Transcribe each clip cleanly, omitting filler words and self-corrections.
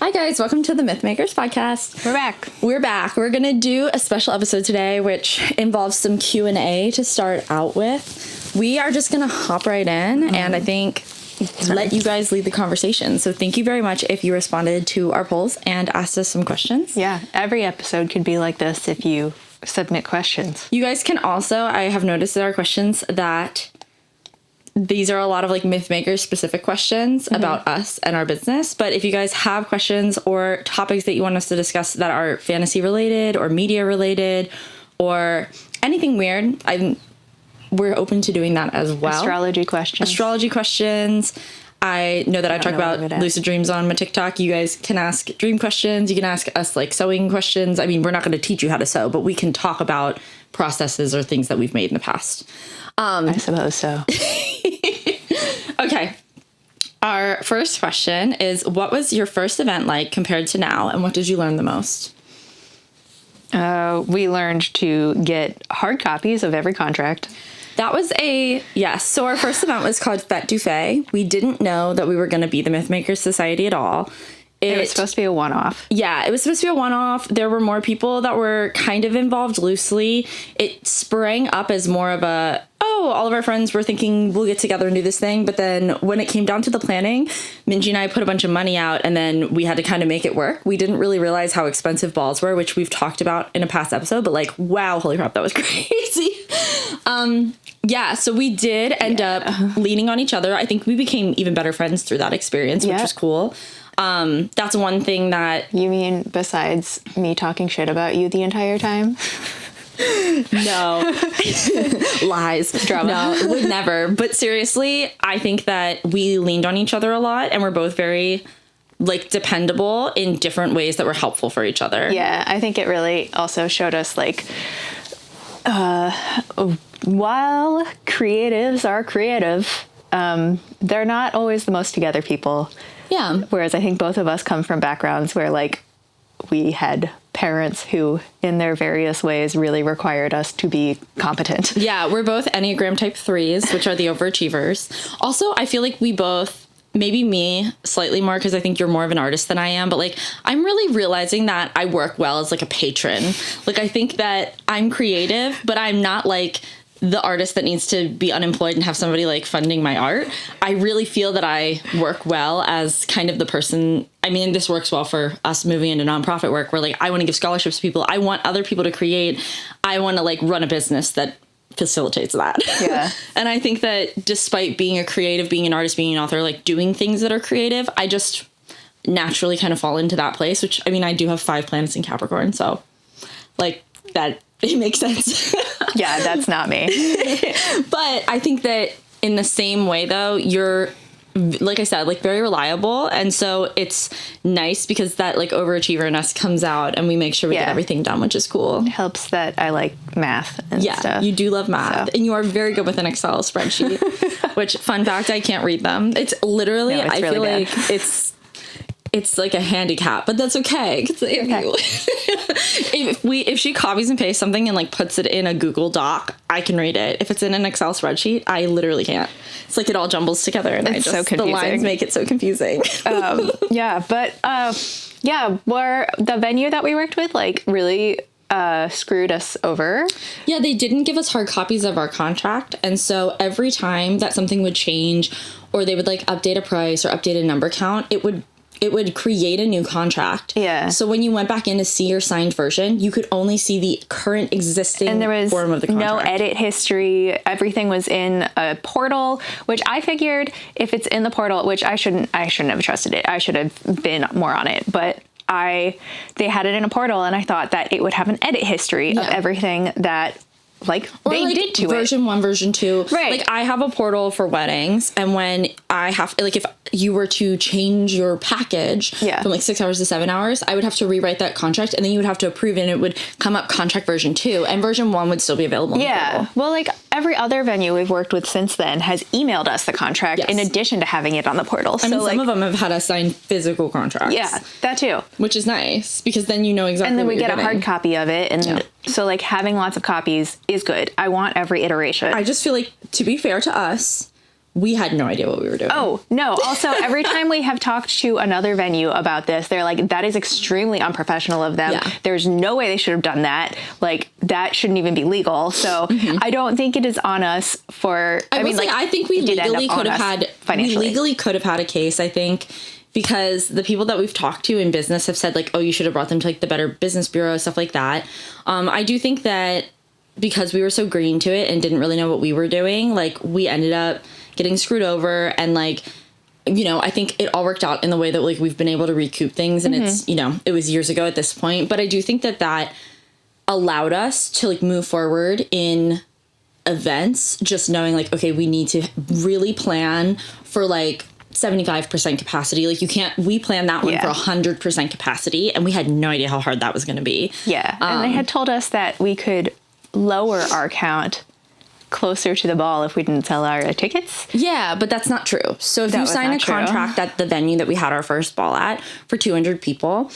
Hi guys, welcome to the Mythmakers podcast. We're back. We're gonna do a special episode today, which involves some Q&A to start out with. We are just gonna hop right in, and I think let you guys lead the conversation. So thank you very much if you responded to our polls and asked us some questions. Yeah, every episode could be like this if you submit questions. You guys can also, I have noticed that our questions that these are a lot of like Mythmakers specific questions about us and our business. But if you guys have questions or topics that you want us to discuss that are fantasy related or media related or anything weird, we're open to doing that as well. Astrology questions. I know that I talk about lucid dreams on my TikTok. You guys can ask dream questions. You can ask us like sewing questions. I mean, we're not going to teach you how to sew, but we can talk about processes or things that we've made in the past. I suppose so. Okay. Our first question is, what was your first event like compared to now, and what did you learn the most? We learned to get hard copies of every contract. That was yes. So our first event was called Fête du Fae. We didn't know that we were going to be the Mythmakers Society at all. It was supposed to be a one-off. Yeah, it was supposed to be a one-off. There were more people that were kind of involved loosely. It sprang up as more of all of our friends were thinking we'll get together and do this thing. But then when it came down to the planning, Minji and I put a bunch of money out and then we had to kind of make it work. We didn't really realize how expensive balls were, which we've talked about in a past episode. But like, wow, holy crap, that was crazy. Yeah, so we did end up leaning on each other. I think we became even better friends through that experience, which was cool. That's one thing that... You mean besides me talking shit about you the entire time? No. Lies. Drama. No, would never. But seriously, I think that we leaned on each other a lot, and we're both very, like, dependable in different ways that were helpful for each other. Yeah, I think it really also showed us, like, while creatives are creative, they're not always the most together people. Yeah. Whereas I think both of us come from backgrounds where, like, we had parents who, in their various ways, really required us to be competent. Yeah, we're both Enneagram Type 3s, which are the overachievers. Also, I feel like we both, maybe me slightly more because I think you're more of an artist than I am, but like I'm really realizing that I work well as like a patron. Like I think that I'm creative, but I'm not like the artist that needs to be unemployed and have somebody like funding my art. I really feel that I work well as kind of the person. I mean, this works well for us moving into nonprofit work where like I want to give scholarships to people. I want other people to create. I want to like run a business that facilitates that. Yeah. And I think that despite being a creative, being an artist, being an author, like doing things that are creative, I just naturally kind of fall into that place, which I mean, I do have 5 planets in Capricorn. So like that, it makes sense. Yeah, that's not me. But I think that in the same way, though, you're, like I said, like very reliable. And so it's nice because that like overachiever in us comes out and we make sure we get everything done, which is cool. It helps that I like math and stuff. You do love math. So. And you are very good with an Excel spreadsheet, which, fun fact, I can't read them. It's literally, no, I feel like it's like a handicap, but that's okay. If she copies and pastes something and like puts it in a Google Doc, I can read it. If it's in an Excel spreadsheet, I literally can't. It's like it all jumbles together, and it's so confusing. The lines make it so confusing. Where the venue that we worked with like really screwed us over. Yeah, they didn't give us hard copies of our contract, and so every time that something would change, or they would like update a price or update a number count, it would create a new contract. Yeah. So when you went back in to see your signed version, you could only see the current existing form of the contract. No edit history. Everything was in a portal, which I figured if it's in the portal, which I shouldn't have trusted it. I should have been more on it. But they had it in a portal, and I thought that it would have an edit history of everything that like they did to version 1, version 2. Right. Like I have a portal for weddings, and when I have like if you were to change your package from like 6 hours to 7 hours, I would have to rewrite that contract, and then you would have to approve it, and it would come up contract version 2, and version 1 would still be available in the portal. Well, like every other venue we've worked with since then has emailed us the contract in addition to having it on the portal. I mean, some of them have had us sign physical contracts. Yeah, that too. Which is nice because then you know exactly and then what we you're get a hard copy of it, and so like having lots of copies is good. I want every iteration. I just feel like, to be fair to us, we had no idea what we were doing. Oh, no. Also, every time we have talked to another venue about this, they're like, that is extremely unprofessional of them. Yeah. There's no way they should have done that. Like, that shouldn't even be legal. So I don't think it is on us for, I think we legally could have had, financially. we legally could have had a case, I think, because the people that we've talked to in business have said like, oh, you should have brought them to like the Better Business Bureau, stuff like that. I do think that because we were so green to it and didn't really know what we were doing, like we ended up getting screwed over, and like, you know, I think it all worked out in the way that like we've been able to recoup things, and it's, you know, it was years ago at this point, but I do think that that allowed us to like move forward in events, just knowing like, okay, we need to really plan for like 75% capacity. Like we planned that one for 100% capacity, and we had no idea how hard that was going to be. Yeah. And they had told us that we could lower our count closer to the ball if we didn't sell our tickets. Yeah, but that's not true. So if you sign a contract at the venue that we had our first ball at for 200 people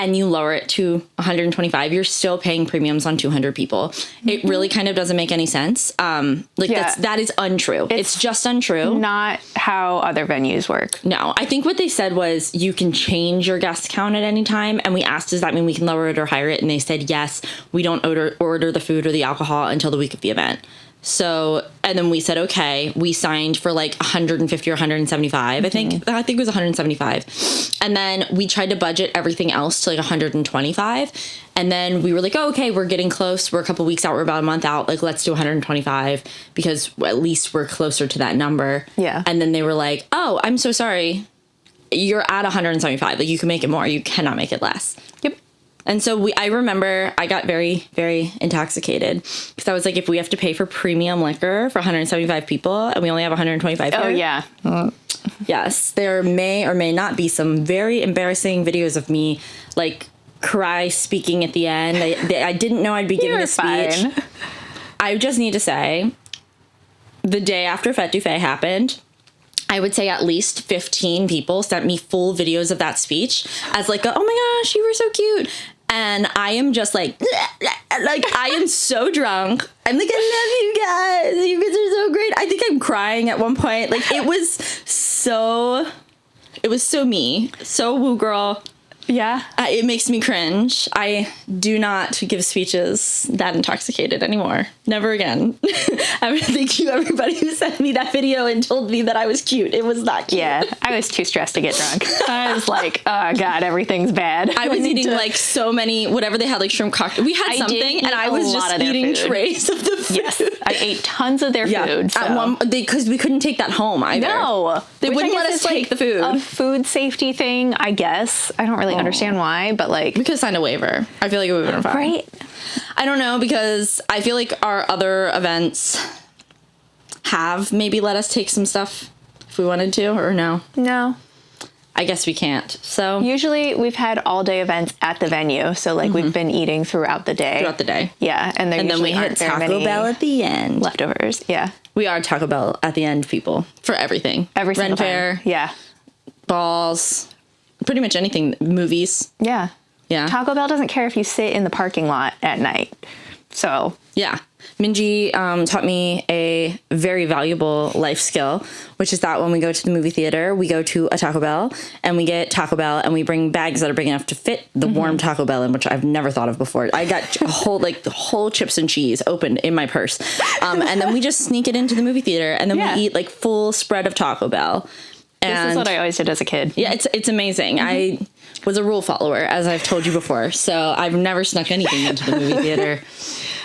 and you lower it to 125, you're still paying premiums on 200 people. It really kind of doesn't make any sense. That is untrue. It's just untrue. Not how other venues work. No, I think what they said was you can change your guest count at any time. And we asked, does that mean we can lower it or higher it? And they said, yes, we don't order the food or the alcohol until the week of the event. So, and then we said, okay, we signed for like 150 or 175. I think it was 175. And then we tried to budget everything else to like 125. And then we were like, oh, okay, we're getting close. We're a couple weeks out. We're about a month out. Like, let's do 125 because at least we're closer to that number. Yeah. And then they were like, oh, I'm so sorry. You're at 175. Like, you can make it more. You cannot make it less. Yep. And so I remember I got very, very intoxicated because I was like, if we have to pay for premium liquor for 175 people and we only have 125 here. Oh, yeah. Yes. There may or may not be some very embarrassing videos of me like cry speaking at the end. I didn't know I'd be giving a speech. Fine. I just need to say the day after Fête du Fait happened, I would say at least 15 people sent me full videos of that speech as like, oh my gosh, you were so cute. And I am just like I am so drunk. I'm like, I love you guys. You guys are so great. I think I'm crying at one point. Like it was so me. So woo girl. Yeah. It makes me cringe. I do not give speeches that intoxicated anymore. Never again. Thank you, everybody who sent me that video and told me that I was cute. It was not cute. Yeah, I was too stressed to get drunk. I was like, oh, God, everything's bad. I was eating like so many, whatever they had, like shrimp cocktail. We had something, and I was just eating trays of the food. Yes, I ate tons of their food. So. Because we couldn't take that home either. No. They wouldn't let us take the food. A food safety thing, I guess. I don't really understand why, but like... We could have signed a waiver. I feel like it would have been fine. Right? I don't know, because I feel like our other events have maybe let us take some stuff if we wanted to, or no? No. I guess we can't. So usually we've had all-day events at the venue, so like we've been eating throughout the day. Yeah, and then we hit Taco Bell at the end. Leftovers, yeah. We are Taco Bell at the end people for everything. Every single Ren Fair, yeah. Balls, pretty much anything. Movies. Yeah. Yeah. Taco Bell doesn't care if you sit in the parking lot at night. So yeah. Minji taught me a very valuable life skill, which is that when we go to the movie theater, we go to a Taco Bell and we get Taco Bell and we bring bags that are big enough to fit the warm Taco Bell in, which I've never thought of before. I got the whole chips and cheese opened in my purse. And then we just sneak it into the movie theater and then we eat like full spread of Taco Bell. And this is what I always did as a kid. Yeah, it's amazing. I was a rule follower, as I've told you before. So I've never snuck anything into the movie theater.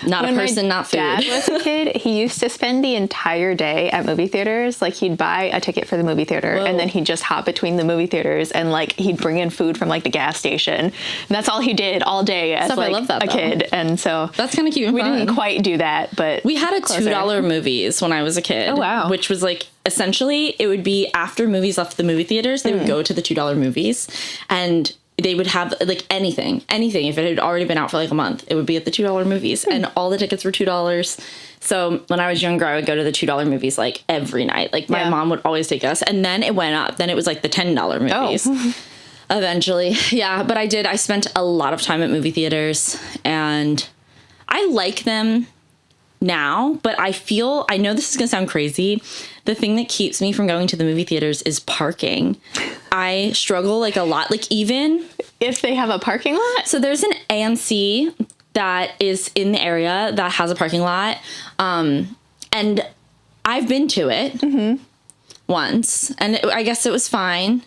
Not a person, not food. When my dad was a kid, he used to spend the entire day at movie theaters. Like, he'd buy a ticket for the movie theater, and then he'd just hop between the movie theaters, and, like, he'd bring in food from, like, the gas station. And that's all he did all day as, like, a kid. And so... That's kind of cute and fun. We didn't quite do that, but... We had a $2 movies when I was a kid. Oh, wow. Which was, like, essentially, it would be after movies left the movie theaters, they would go to the $2 movies, and... they would have like anything if it had already been out for like a month, it would be at the $2 movies and all the tickets were $2. So when I was younger, I would go to the $2 movies like every night. Like my mom would always take us, and then it went up. Then it was like the $10 movies eventually. Yeah. But I spent a lot of time at movie theaters and I like them now, but I know this is gonna sound crazy. The thing that keeps me from going to the movie theaters is parking. I struggle like a lot, like even if they have a parking lot. So there's an AMC that is in the area that has a parking lot. And I've been to it once, and I guess it was fine.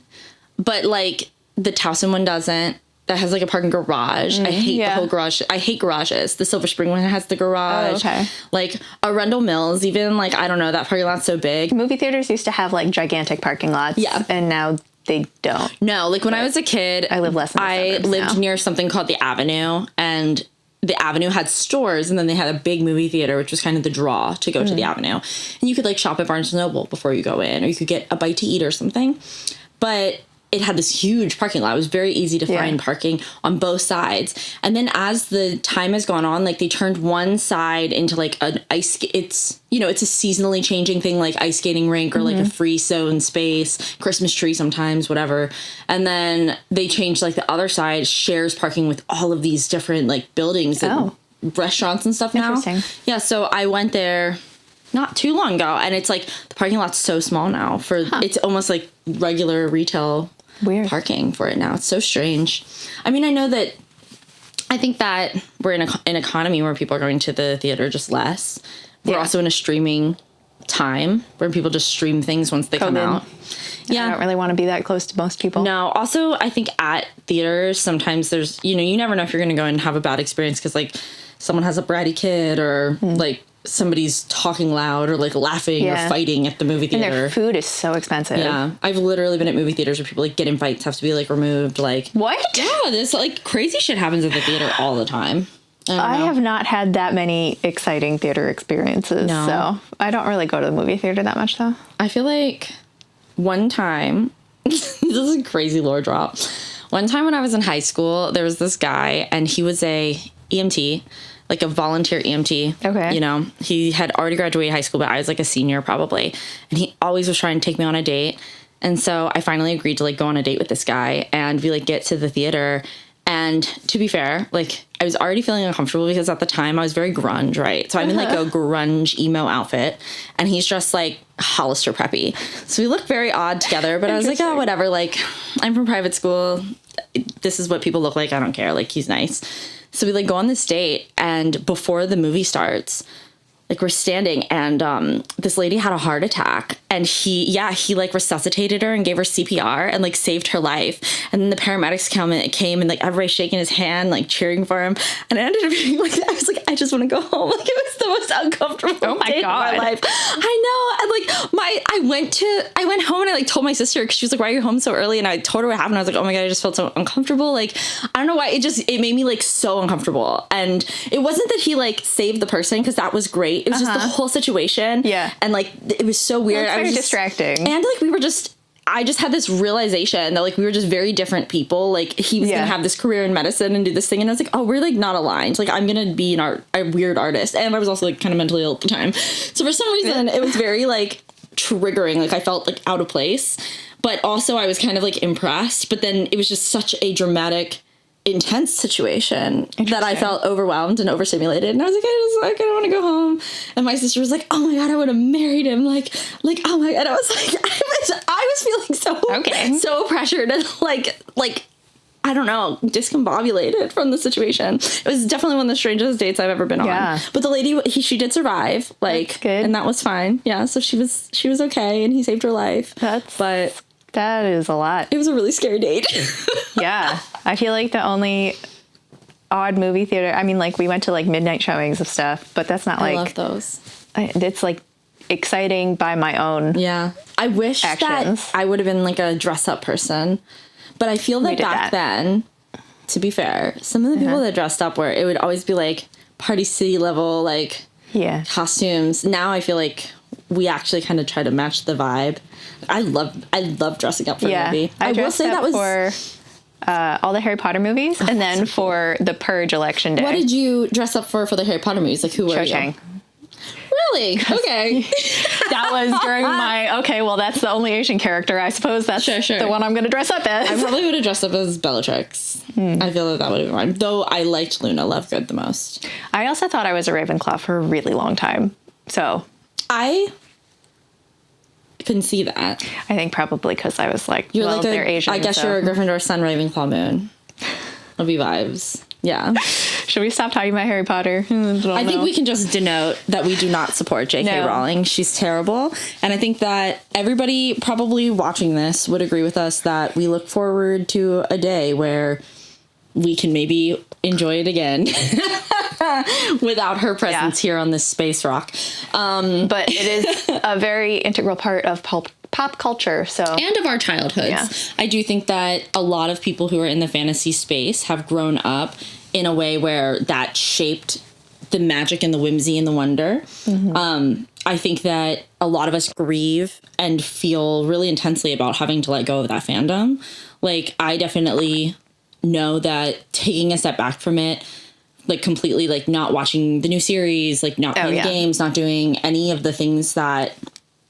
But like the Towson one doesn't. That has like a parking garage. I hate the whole garage. I hate garages. The Silver Spring one has the garage. Oh, okay. Like Arundel Mills, even like, I don't know, that parking lot's so big. Movie theaters used to have like gigantic parking lots. Yeah. And now they don't. No, like when I was a kid, I live less in the I suburbs lived now. near something called the Avenue, and the Avenue had stores, and then they had a big movie theater, which was kind of the draw to go to the Avenue. And you could like shop at Barnes & Noble before you go in, or you could get a bite to eat or something. But it had this huge parking lot. It was very easy to find parking on both sides. And then as the time has gone on, like they turned one side into like an it's a seasonally changing thing, like ice skating rink or like a free zone space, Christmas tree sometimes, whatever. And then they changed like the other side shares parking with all of these different like buildings and restaurants and stuff now. Interesting. Yeah. So I went there not too long ago, and it's like the parking lot's so small now it's almost like regular retail parking for it now. It's so strange. I mean, I think that we're in an economy where people are going to the theater just less. We're also in a streaming time where people just stream things once they come out. Yeah. I don't really want to be that close to most people. No. Also, I think at theaters, sometimes there's, you never know if you're going to go and have a bad experience because like someone has a bratty kid or like somebody's talking loud or like laughing or fighting at the movie theater. And their food is so expensive. Yeah. I've literally been at movie theaters where people like get invites have to be like removed. Like, what? Yeah, this like crazy shit happens at the theater all the time. I have not had that many exciting theater experiences. No. So I don't really go to the movie theater that much though. I feel like one time, this is a crazy lore drop. One time when I was in high school, there was this guy and he was a EMT, like a volunteer EMT. Okay. He had already graduated high school, but I was like a senior probably. And he always was trying to take me on a date. And so I finally agreed to like go on a date with this guy and we like get to the theater. And to be fair, like I was already feeling uncomfortable because at the time I was very grunge, right? So I'm in like a grunge emo outfit and he's dressed like Hollister preppy. So we look very odd together, but I was like, oh, whatever. Like I'm from private school. This is what people look like. I don't care. Like he's nice. So we like go on this date and before the movie starts, like we're standing and this lady had a heart attack and he like resuscitated her and gave her CPR and like saved her life. And then the paramedics came and like everybody shaking his hand, like cheering for him. And it ended up being like, I was like, I just want to go home. Like it was the most uncomfortable day of my life. I know. And like I went home and I like told my sister because she was like, why are you home so early? And I told her what happened. I was like, oh my God, I just felt so uncomfortable. Like, I don't know why it made me like so uncomfortable. And it wasn't that he like saved the person because that was great. It was just the whole situation. Yeah. And like, it was so weird. Well, it's very distracting. And like, I just had this realization that like, we were just very different people. Like he was going to have this career in medicine and do this thing. And I was like, oh, we're like not aligned. Like I'm going to be a weird artist. And I was also like kind of mentally ill at the time. So for some reason it was very like triggering. Like I felt like out of place, but also I was kind of like impressed, but then it was just such a dramatic, intense situation that I felt overwhelmed and overstimulated. And I was like, I don't want to go home. And my sister was like, oh my God, I would have married him. Like, oh my God. I was like, I was feeling so pressured and like, I don't know, discombobulated from the situation. It was definitely one of the strangest dates I've ever been on. But the lady, she did survive. Like, that's good. And that was fine. Yeah. So she was okay and he saved her life. That is a lot. It was a really scary date. Yeah. I feel like the only odd movie theater, I mean, like we went to like midnight showings of stuff, but that's not like. I love those. It's like exciting by my own. Yeah. I wish that I would have been like a dress up person, but I feel that back then, to be fair, some of the people that dressed up it would always be like Party City level, like costumes. Now I feel like we actually kind of try to match the vibe. I love dressing up for a movie. I will say that was for all the Harry Potter movies, and then for the Purge election day. What did you dress up for the Harry Potter movies? Like who were you? Cho-Chang. Really? Okay. That was during my, okay, well, that's the only Asian character. I suppose that's Sure. the one I'm going to dress up as. I probably would have dressed up as Bellatrix. I feel that would have been fine. Though I liked Luna Lovegood the most. I also thought I was a Ravenclaw for a really long time. So I can see that. I think probably because I was like, You're well, like they're Asian. I guess you're a Gryffindor Sun, Ravenclaw Moon. It'll be vibes. Yeah. Should we stop talking about Harry Potter? I think we can just denote that we do not support J.K. Rowling. She's terrible. And I think that everybody probably watching this would agree with us that we look forward to a day where we can maybe enjoy it again without her presence here on this space rock. But it is a very integral part of pop culture. And of our childhoods. Yeah. I do think that a lot of people who are in the fantasy space have grown up in a way where that shaped the magic and the whimsy and the wonder. I think that a lot of us grieve and feel really intensely about having to let go of that fandom. Like, I definitely know that taking a step back from it, like completely, like not watching the new series, like not playing games, not doing any of the things that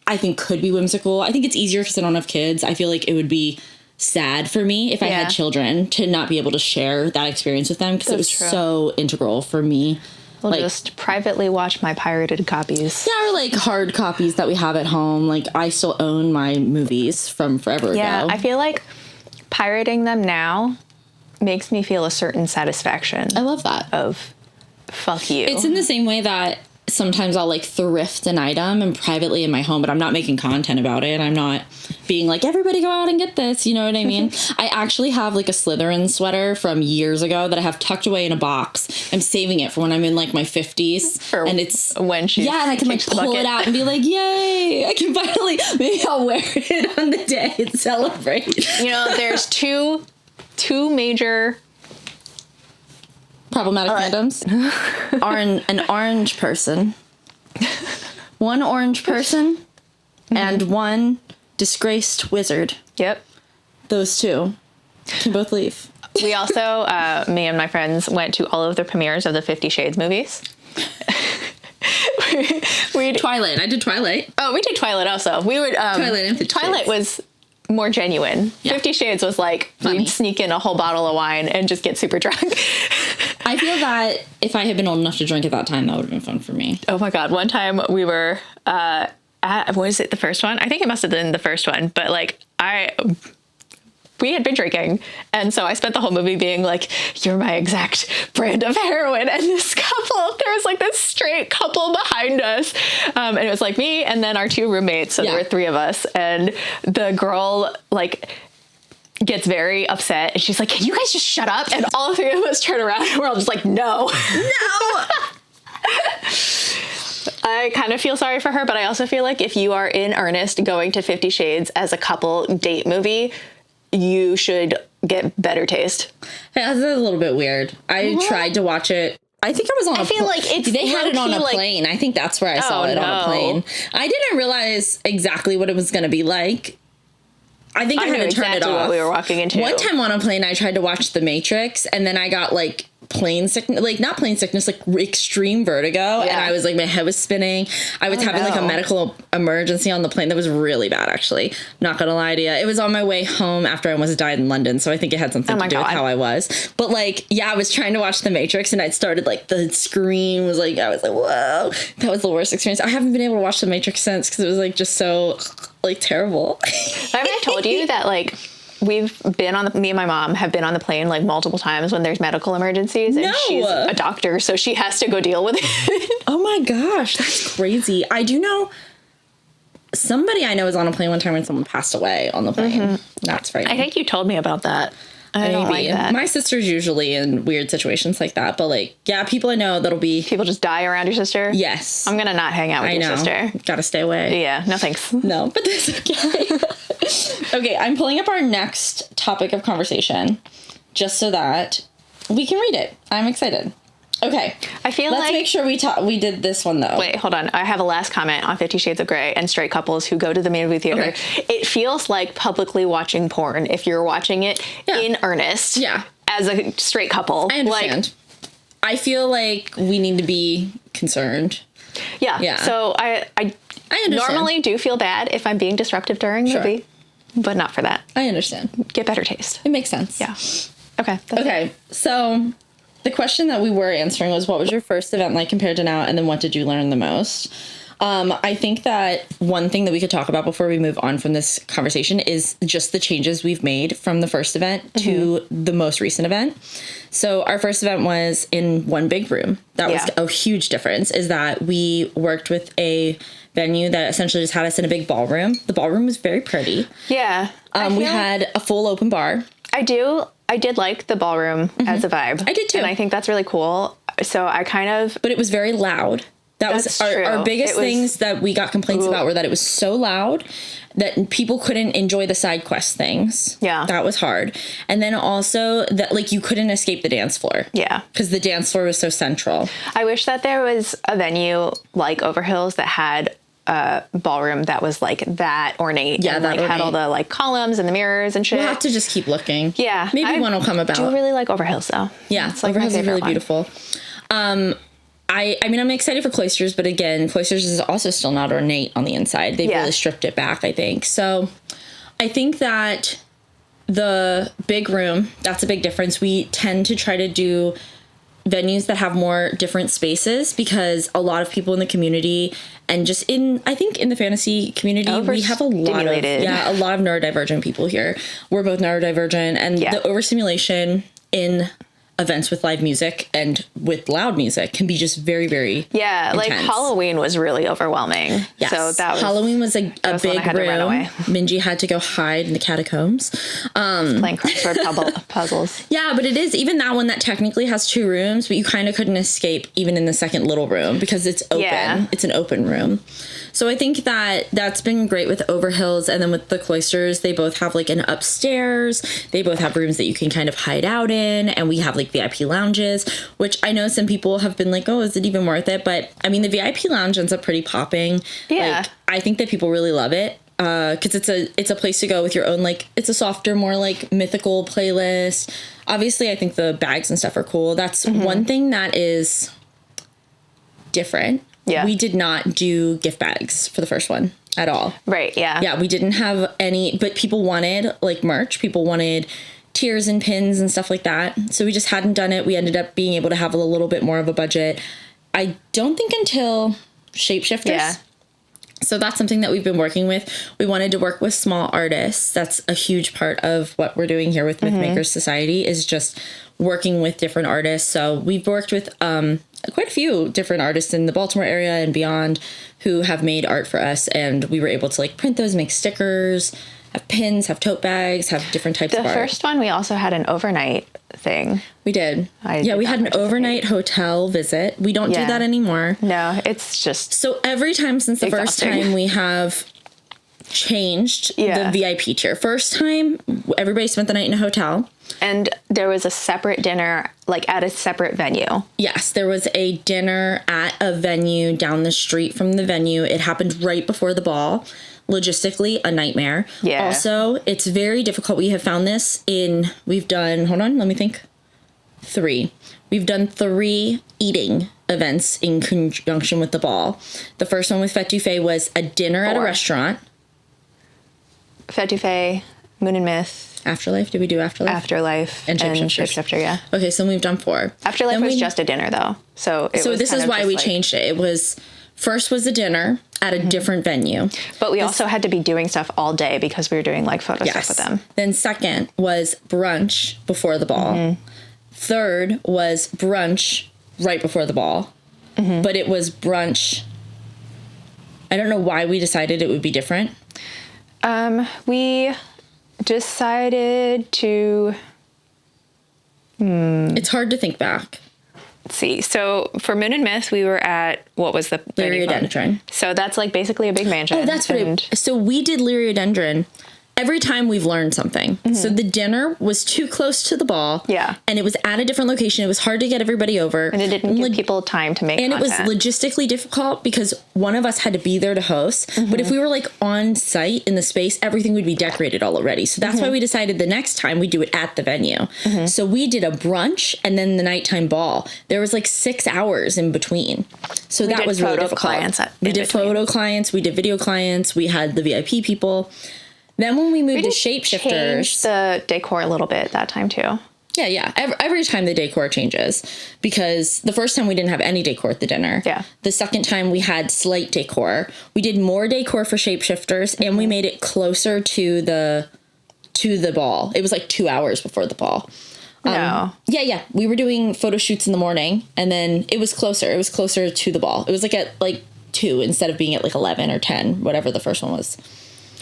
I think could be whimsical. I think it's easier because I don't have kids. I feel like it would be sad for me if I had children to not be able to share that experience with them because it was so integral for me. We'll just privately watch my pirated copies. Yeah, or like hard copies that we have at home. Like, I still own my movies from forever ago. Yeah, I feel like pirating them now makes me feel a certain satisfaction. I love that. Of fuck you. It's in the same way that sometimes I'll like thrift an item and privately in my home, but I'm not making content about it. I'm not being like, everybody go out and get this. You know what I mean? I actually have like a Slytherin sweater from years ago that I have tucked away in a box. I'm saving it for when I'm in like my 50s. And it's when she and I can like pull it out and be like, yay, I can finally, maybe I'll wear it on the day and celebrate. You know, there's two major problematic fandoms. An orange person, one orange person, and one disgraced wizard. Yep. Those two can both leave. We also, me and my friends, went to all of the premieres of the 50 Shades movies. Twilight. I did Twilight. Oh, we did Twilight also. We would Twilight and 50 Twilight Shades was more genuine. Yeah. 50 Shades was like funny. We'd sneak in a whole bottle of wine and just get super drunk. I feel that if I had been old enough to drink at that time, that would have been fun for me. Oh my god! One time we were at, was it the first one? I think it must have been the first one. But like we had been drinking, and so I spent the whole movie being like, "You're my exact brand of heroin." And this couple, there was like this straight couple behind us, and it was like me and then our two roommates. So there were three of us, and the girl like gets very upset, and she's like, "Can you guys just shut up?" And all three of us turn around, and we're all just like, "No, no." I kind of feel sorry for her, but I also feel like if you are in earnest going to 50 Shades as a couple date movie, you should get better taste. That's a little bit weird. I tried to watch it. I think I was on a plane. I feel like it's they had it on a like, plane. I think that's where I saw it on a plane. I didn't realize exactly what it was going to be like. I think I had to turn it off. What we were walking into. One time on a plane, I tried to watch The Matrix, and then I got like plane sickness, like not plane sickness, like extreme vertigo, and I was like, my head was spinning. I was having like a medical emergency on the plane that was really bad, actually. Not gonna lie to you. It was on my way home after I almost died in London, so I think it had something to do with how I was. But like, yeah, I was trying to watch The Matrix, and I started like the screen was like, I was like, whoa, that was the worst experience. I haven't been able to watch The Matrix since because it was like just so like terrible. Haven't I told you that like we've been on me and my mom have been on the plane like multiple times when there's medical emergencies, and she's a doctor, so she has to go deal with it. Oh my gosh, that's crazy. I do know somebody I know was on a plane one time when someone passed away on the plane. That's frightening. I think you told me about that. I don't like that. My sister's usually in weird situations like that, but like, yeah, people I know that'll be... People just die around your sister? Yes. I'm gonna not hang out with your sister. Gotta stay away. Yeah, no thanks. No, but that's okay. Okay, I'm pulling up our next topic of conversation just so that we can read it. I'm excited. Okay. I feel Let's make sure we did this one, though. Wait, hold on. I have a last comment on 50 Shades of Grey and straight couples who go to the movie theater. Okay. It feels like publicly watching porn if you're watching it in earnest. Yeah. As a straight couple. I understand. Like, I feel like we need to be concerned. Yeah. Yeah. So I understand. normally do feel bad if I'm being disruptive during the movie, but not for that. I understand. Get better taste. It makes sense. Yeah. Okay. Okay. So the question that we were answering was, what was your first event like compared to now? And then what did you learn the most? I think that one thing that we could talk about before we move on from this conversation is just the changes we've made from the first event to the most recent event. So our first event was in one big room. That was a huge difference, is that we worked with a venue that essentially just had us in a big ballroom. The ballroom was very pretty. Yeah. We had a full open bar. I did like the ballroom as a vibe. I did too. And I think that's really cool. So I kind of... But it was very loud. That That's was true. our biggest It was- things that we got complaints about were that it was so loud that people couldn't enjoy the side quest things. Yeah. That was hard. And then also that like you couldn't escape the dance floor. Yeah. Because the dance floor was so central. I wish that there was a venue like Overhills that had a ballroom that was like that ornate. Yeah, and that like had all ornate. the like columns and the mirrors and shit. We'll have to just keep looking. Yeah. Maybe one will come about. I do really like Overhills though. Yeah, It's like my Overhills is favorite really one. beautiful. I mean, I'm excited for Cloisters, but again, Cloisters is also still not ornate on the inside. They've really stripped it back, I think. So I think that the big room, that's a big difference. We tend to try to do venues that have more different spaces because a lot of people in the community and just I think in the fantasy community, we have a lot of neurodivergent people here. We're both neurodivergent, and the overstimulation in events with live music and with loud music can be just very, very intense. Like Halloween was really overwhelming. Yes. So that was Halloween was a big had to run room. away. Minji had to go hide in the catacombs. playing crossword puzzles. Yeah, but it is even that one that technically has 2 rooms, but you kind of couldn't escape even in the second little room because it's open. Yeah. It's an open room. So I think that that's been great with Overhills, and then with the Cloisters, they both have like an upstairs. They both have rooms that you can kind of hide out in, and we have like VIP lounges, which I know some people have been like, oh, is it even worth it? But I mean, the VIP lounge ends up pretty popping. Yeah. Like, I think that people really love it. Because it's a place to go with your own, like, it's a softer, more like mythical playlist. Obviously, I think the bags and stuff are cool. That's one thing that is different. Yeah. We did not do gift bags for the first one at all. Right. Yeah. Yeah, we didn't have any, but people wanted like merch. People wanted tiers and pins and stuff like that. So we just hadn't done it. We ended up being able to have a little bit more of a budget. I don't think until Shapeshifters. Yeah. So that's something that we've been working with. We wanted to work with small artists. That's a huge part of what we're doing here with Mythmakers Society, is just working with different artists. So we've worked with quite a few different artists in the Baltimore area and beyond who have made art for us. And we were able to like print those, make stickers, have pins, have tote bags, have different types of art. The first one, we also had an overnight thing. We did. I we did had not an participate. overnight hotel visit. We don't do that anymore. No, it's just... So every time since the first exhausting. time we have changed Yeah. the VIP tier. First time, everybody spent the night in a hotel. And there was a separate dinner, like at a separate venue. Yes, there was a dinner at a venue down the street from the venue. It happened right before the ball. Logistically, a nightmare. Yeah. Also, it's very difficult. We have found this we've done, hold on, let me think. 3. We've done 3 eating events in conjunction with the ball. The first one with Fête du Fae was a dinner at a 4. restaurant. Fête du Fae, Moon and Myth, Afterlife, did we do Afterlife? Afterlife, And and Shapeshifter. Shapeshifter, yeah. Okay, so we've done 4. Afterlife Then was we- just a dinner, though. So this is why we changed it. It was, first was a dinner at a different venue. But we also had to be doing stuff all day because we were doing like photo stuff with them. Then second was brunch before the ball. Third was brunch right before the ball. But it was brunch. I don't know why we decided it would be different. We decided to... It's hard to think back. Let's see. So for Moon and Myth, we were at, what was the venue called? Lyriodendron. So that's like basically a big mansion. Oh, that's what and so we did Lyriodendron every time we've learned something. So the dinner was too close to the ball. Yeah. And it was at a different location. It was hard to get everybody over. And it didn't give people time to make And content. it was logistically difficult because one of us had to be there to host. But if we were like on site in the space, everything would be decorated already. So that's why we decided the next time we do it at the venue. So we did a brunch and then the nighttime ball. There was like 6 hours in between. So that was really difficult. We did photo clients. We did video clients. We had the VIP people. Then when we moved to shapeshifters, changed the decor a little bit that time too. Yeah. Every time the decor changes, because the first time we didn't have any decor at the dinner. Yeah. The second time we had slight decor. We did more decor for shapeshifters, and we made it closer to the ball. It was like 2 hours before the ball. No. Yeah. We were doing photo shoots in the morning, and then it was closer. It was closer to the ball. It was like at like 2 instead of being at like 11 or 10, whatever the first one was.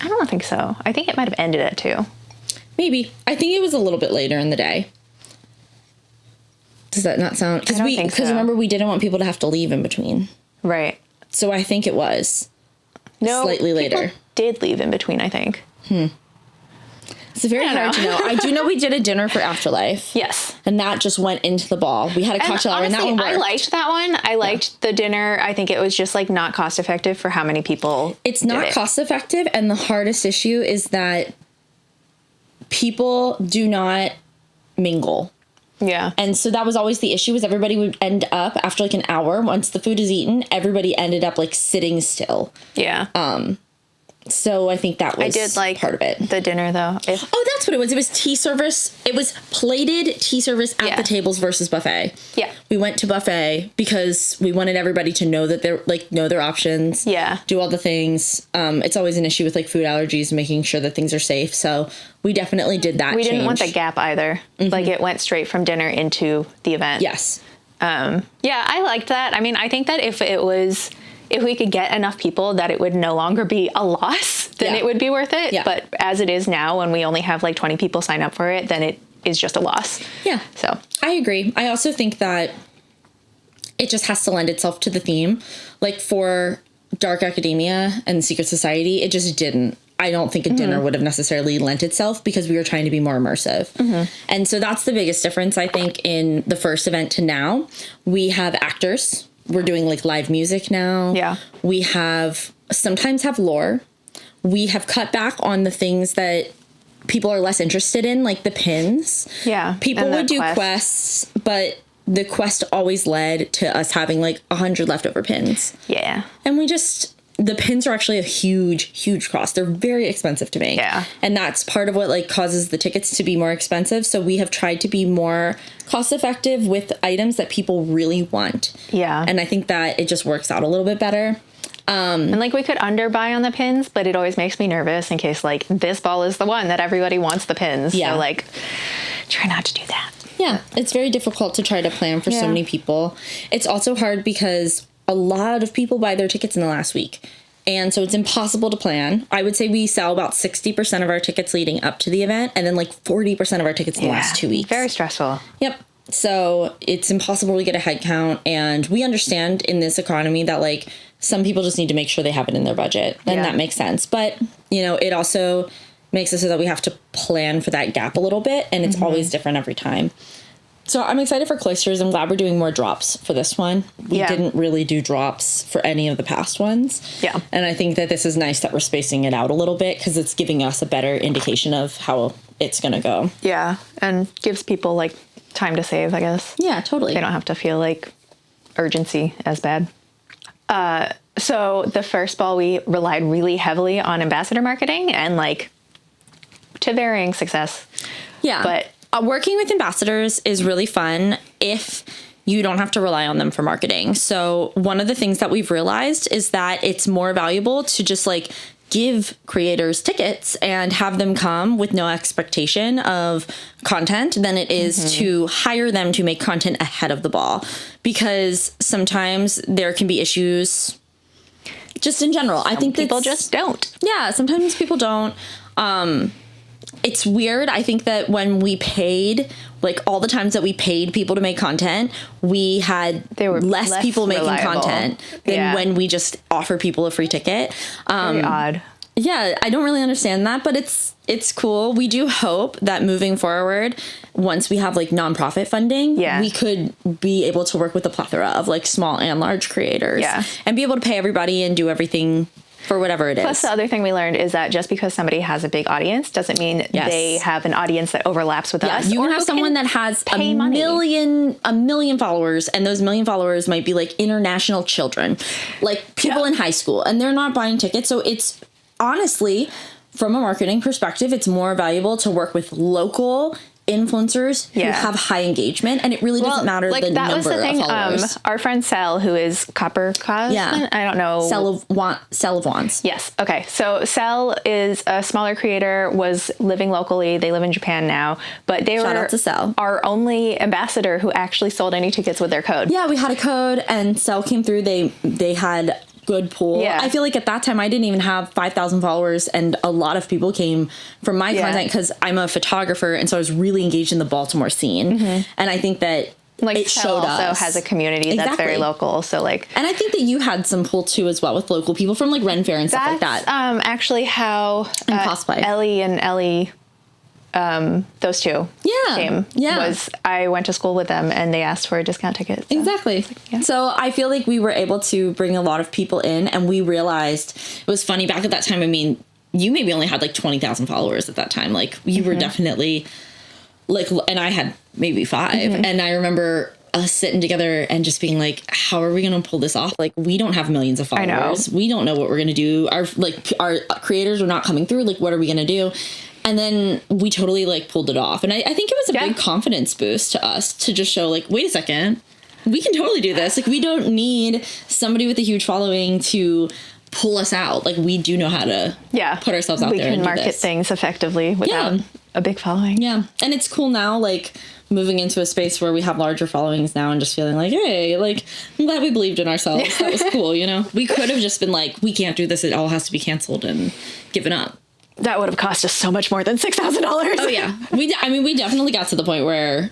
I don't think so. I think it might have ended at 2. Maybe. I think it was a little bit later in the day. Does that not sound... Because remember, we didn't want people to have to leave in between. Right. So I think it was people slightly later. Did leave in between, I think. It's very hard to know. I do know we did a dinner for Afterlife. Yes. And that just went into the ball. We had a cocktail hour, and that one worked. I liked that one. I liked the dinner. I think it was just like not cost effective for how many people. It's not cost effective, and the hardest issue is that people do not mingle. Yeah. And so that was always the issue, was everybody would end up after like an hour, once the food is eaten, everybody ended up like sitting still. Yeah. So I think that was part of it. The dinner, though. Oh, that's what it was. It was tea service. It was plated tea service at the tables versus buffet. Yeah. We went to buffet because we wanted everybody to know that they're know their options. Yeah. Do all the things. It's always an issue with like food allergies, making sure that things are safe. So we definitely did that. We didn't want the gap either. Like it went straight from dinner into the event. Yes. Yeah, I liked that. I mean, I think that if we could get enough people that it would no longer be a loss, then it would be worth it. Yeah. But as it is now, when we only have like 20 people sign up for it, then it is just a loss. Yeah. So I agree. I also think that it just has to lend itself to the theme. Like for Dark Academia and Secret Society, it just didn't. I don't think a dinner would have necessarily lent itself because we were trying to be more immersive. And so that's the biggest difference, I think, in the first event to now. We have actors. We're doing like live music now. Yeah. We sometimes have lore. We have cut back on the things that people are less interested in, like the pins. Yeah. People would do quests, but the quest always led to us having like 100 leftover pins. Yeah. And the pins are actually a huge cost. They're very expensive to make. Yeah. And that's part of what like causes the tickets to be more expensive. So we have tried to be more cost effective with items that people really want. Yeah. And I think that it just works out a little bit better. And like we could underbuy on the pins, but it always makes me nervous in case like this ball is the one that everybody wants the pins. Yeah. So like try not to do that. Yeah. It's very difficult to try to plan for so many people. It's also hard because a lot of people buy their tickets in the last week. And so it's impossible to plan. I would say we sell about 60% of our tickets leading up to the event, and then like 40% of our tickets in the last 2 weeks. Very stressful. Yep. So it's impossible to get a head count. And we understand in this economy that like some people just need to make sure they have it in their budget. And that makes sense. But, it also makes it so that we have to plan for that gap a little bit. And it's always different every time. So I'm excited for Cloisters. I'm glad we're doing more drops for this one. We didn't really do drops for any of the past ones. Yeah. And I think that this is nice that we're spacing it out a little bit because it's giving us a better indication of how it's going to go. Yeah. And gives people like time to save, I guess. Yeah, totally. They don't have to feel like urgency as bad. So the first ball, we relied really heavily on ambassador marketing and like to varying success. Yeah. But working with ambassadors is really fun if you don't have to rely on them for marketing. So one of the things that we've realized is that it's more valuable to just like give creators tickets and have them come with no expectation of content than it is to hire them to make content ahead of the ball. Because sometimes there can be issues just in general. I think people just don't. Yeah, sometimes people don't. It's weird. I think that when we paid, like all the times that we paid people to make content, we had less people making content than when we just offer people a free ticket. Very odd. Yeah, I don't really understand that, but it's cool. We do hope that moving forward, once we have like nonprofit funding, we could be able to work with a plethora of like small and large creators and be able to pay everybody and do everything for whatever it is. Plus, the other thing we learned is that just because somebody has a big audience doesn't mean they have an audience that overlaps with us. You can have someone that has a million followers, and those million followers might be like international children, like people in high school, and they're not buying tickets. So it's honestly, from a marketing perspective, it's more valuable to work with local influencers who have high engagement, and it really doesn't matter the number of followers. Our friend Sel, who is Copper Cosman, I don't know. Sel of Wands. Yes. Okay. So Sel is a smaller creator, was living locally. They live in Japan now, but they Shout out to Sel. Our only ambassador who actually sold any tickets with their code. Yeah, we had a code, and Sel came through. They had good pull. Yeah. I feel like at that time I didn't even have 5,000 followers, and a lot of people came from my content because I'm a photographer, and so I was really engaged in the Baltimore scene. And I think that like it showed also us. Has a community that's very local, so like, and I think that you had some pull too as well with local people from like Ren Fair and stuff like that. Actually how and cosplay. Ellie those two came. Was I went to school with them, and they asked for a discount ticket. So. Exactly. So I feel like we were able to bring a lot of people in, and we realized it was funny back at that time. I mean, you maybe only had like 20,000 followers at that time. Like you were definitely like, and I had maybe 5. And I remember us sitting together and just being like, how are we going to pull this off? Like, we don't have millions of followers. We don't know what we're going to do. Our creators are not coming through. Like, what are we going to do? And then we totally like pulled it off. And I think it was a big confidence boost to us to just show like, wait a second, we can totally do this. Like, we don't need somebody with a huge following to pull us out. Like, we do know how to put ourselves out there. We can market things effectively without a big following. Yeah. And it's cool now, like moving into a space where we have larger followings now and just feeling like, hey, like, I'm glad we believed in ourselves. That was cool, you know? We could have just been like, we can't do this. It all has to be canceled and given up. That would have cost us so much more than $6,000. Oh, yeah. We definitely got to the point where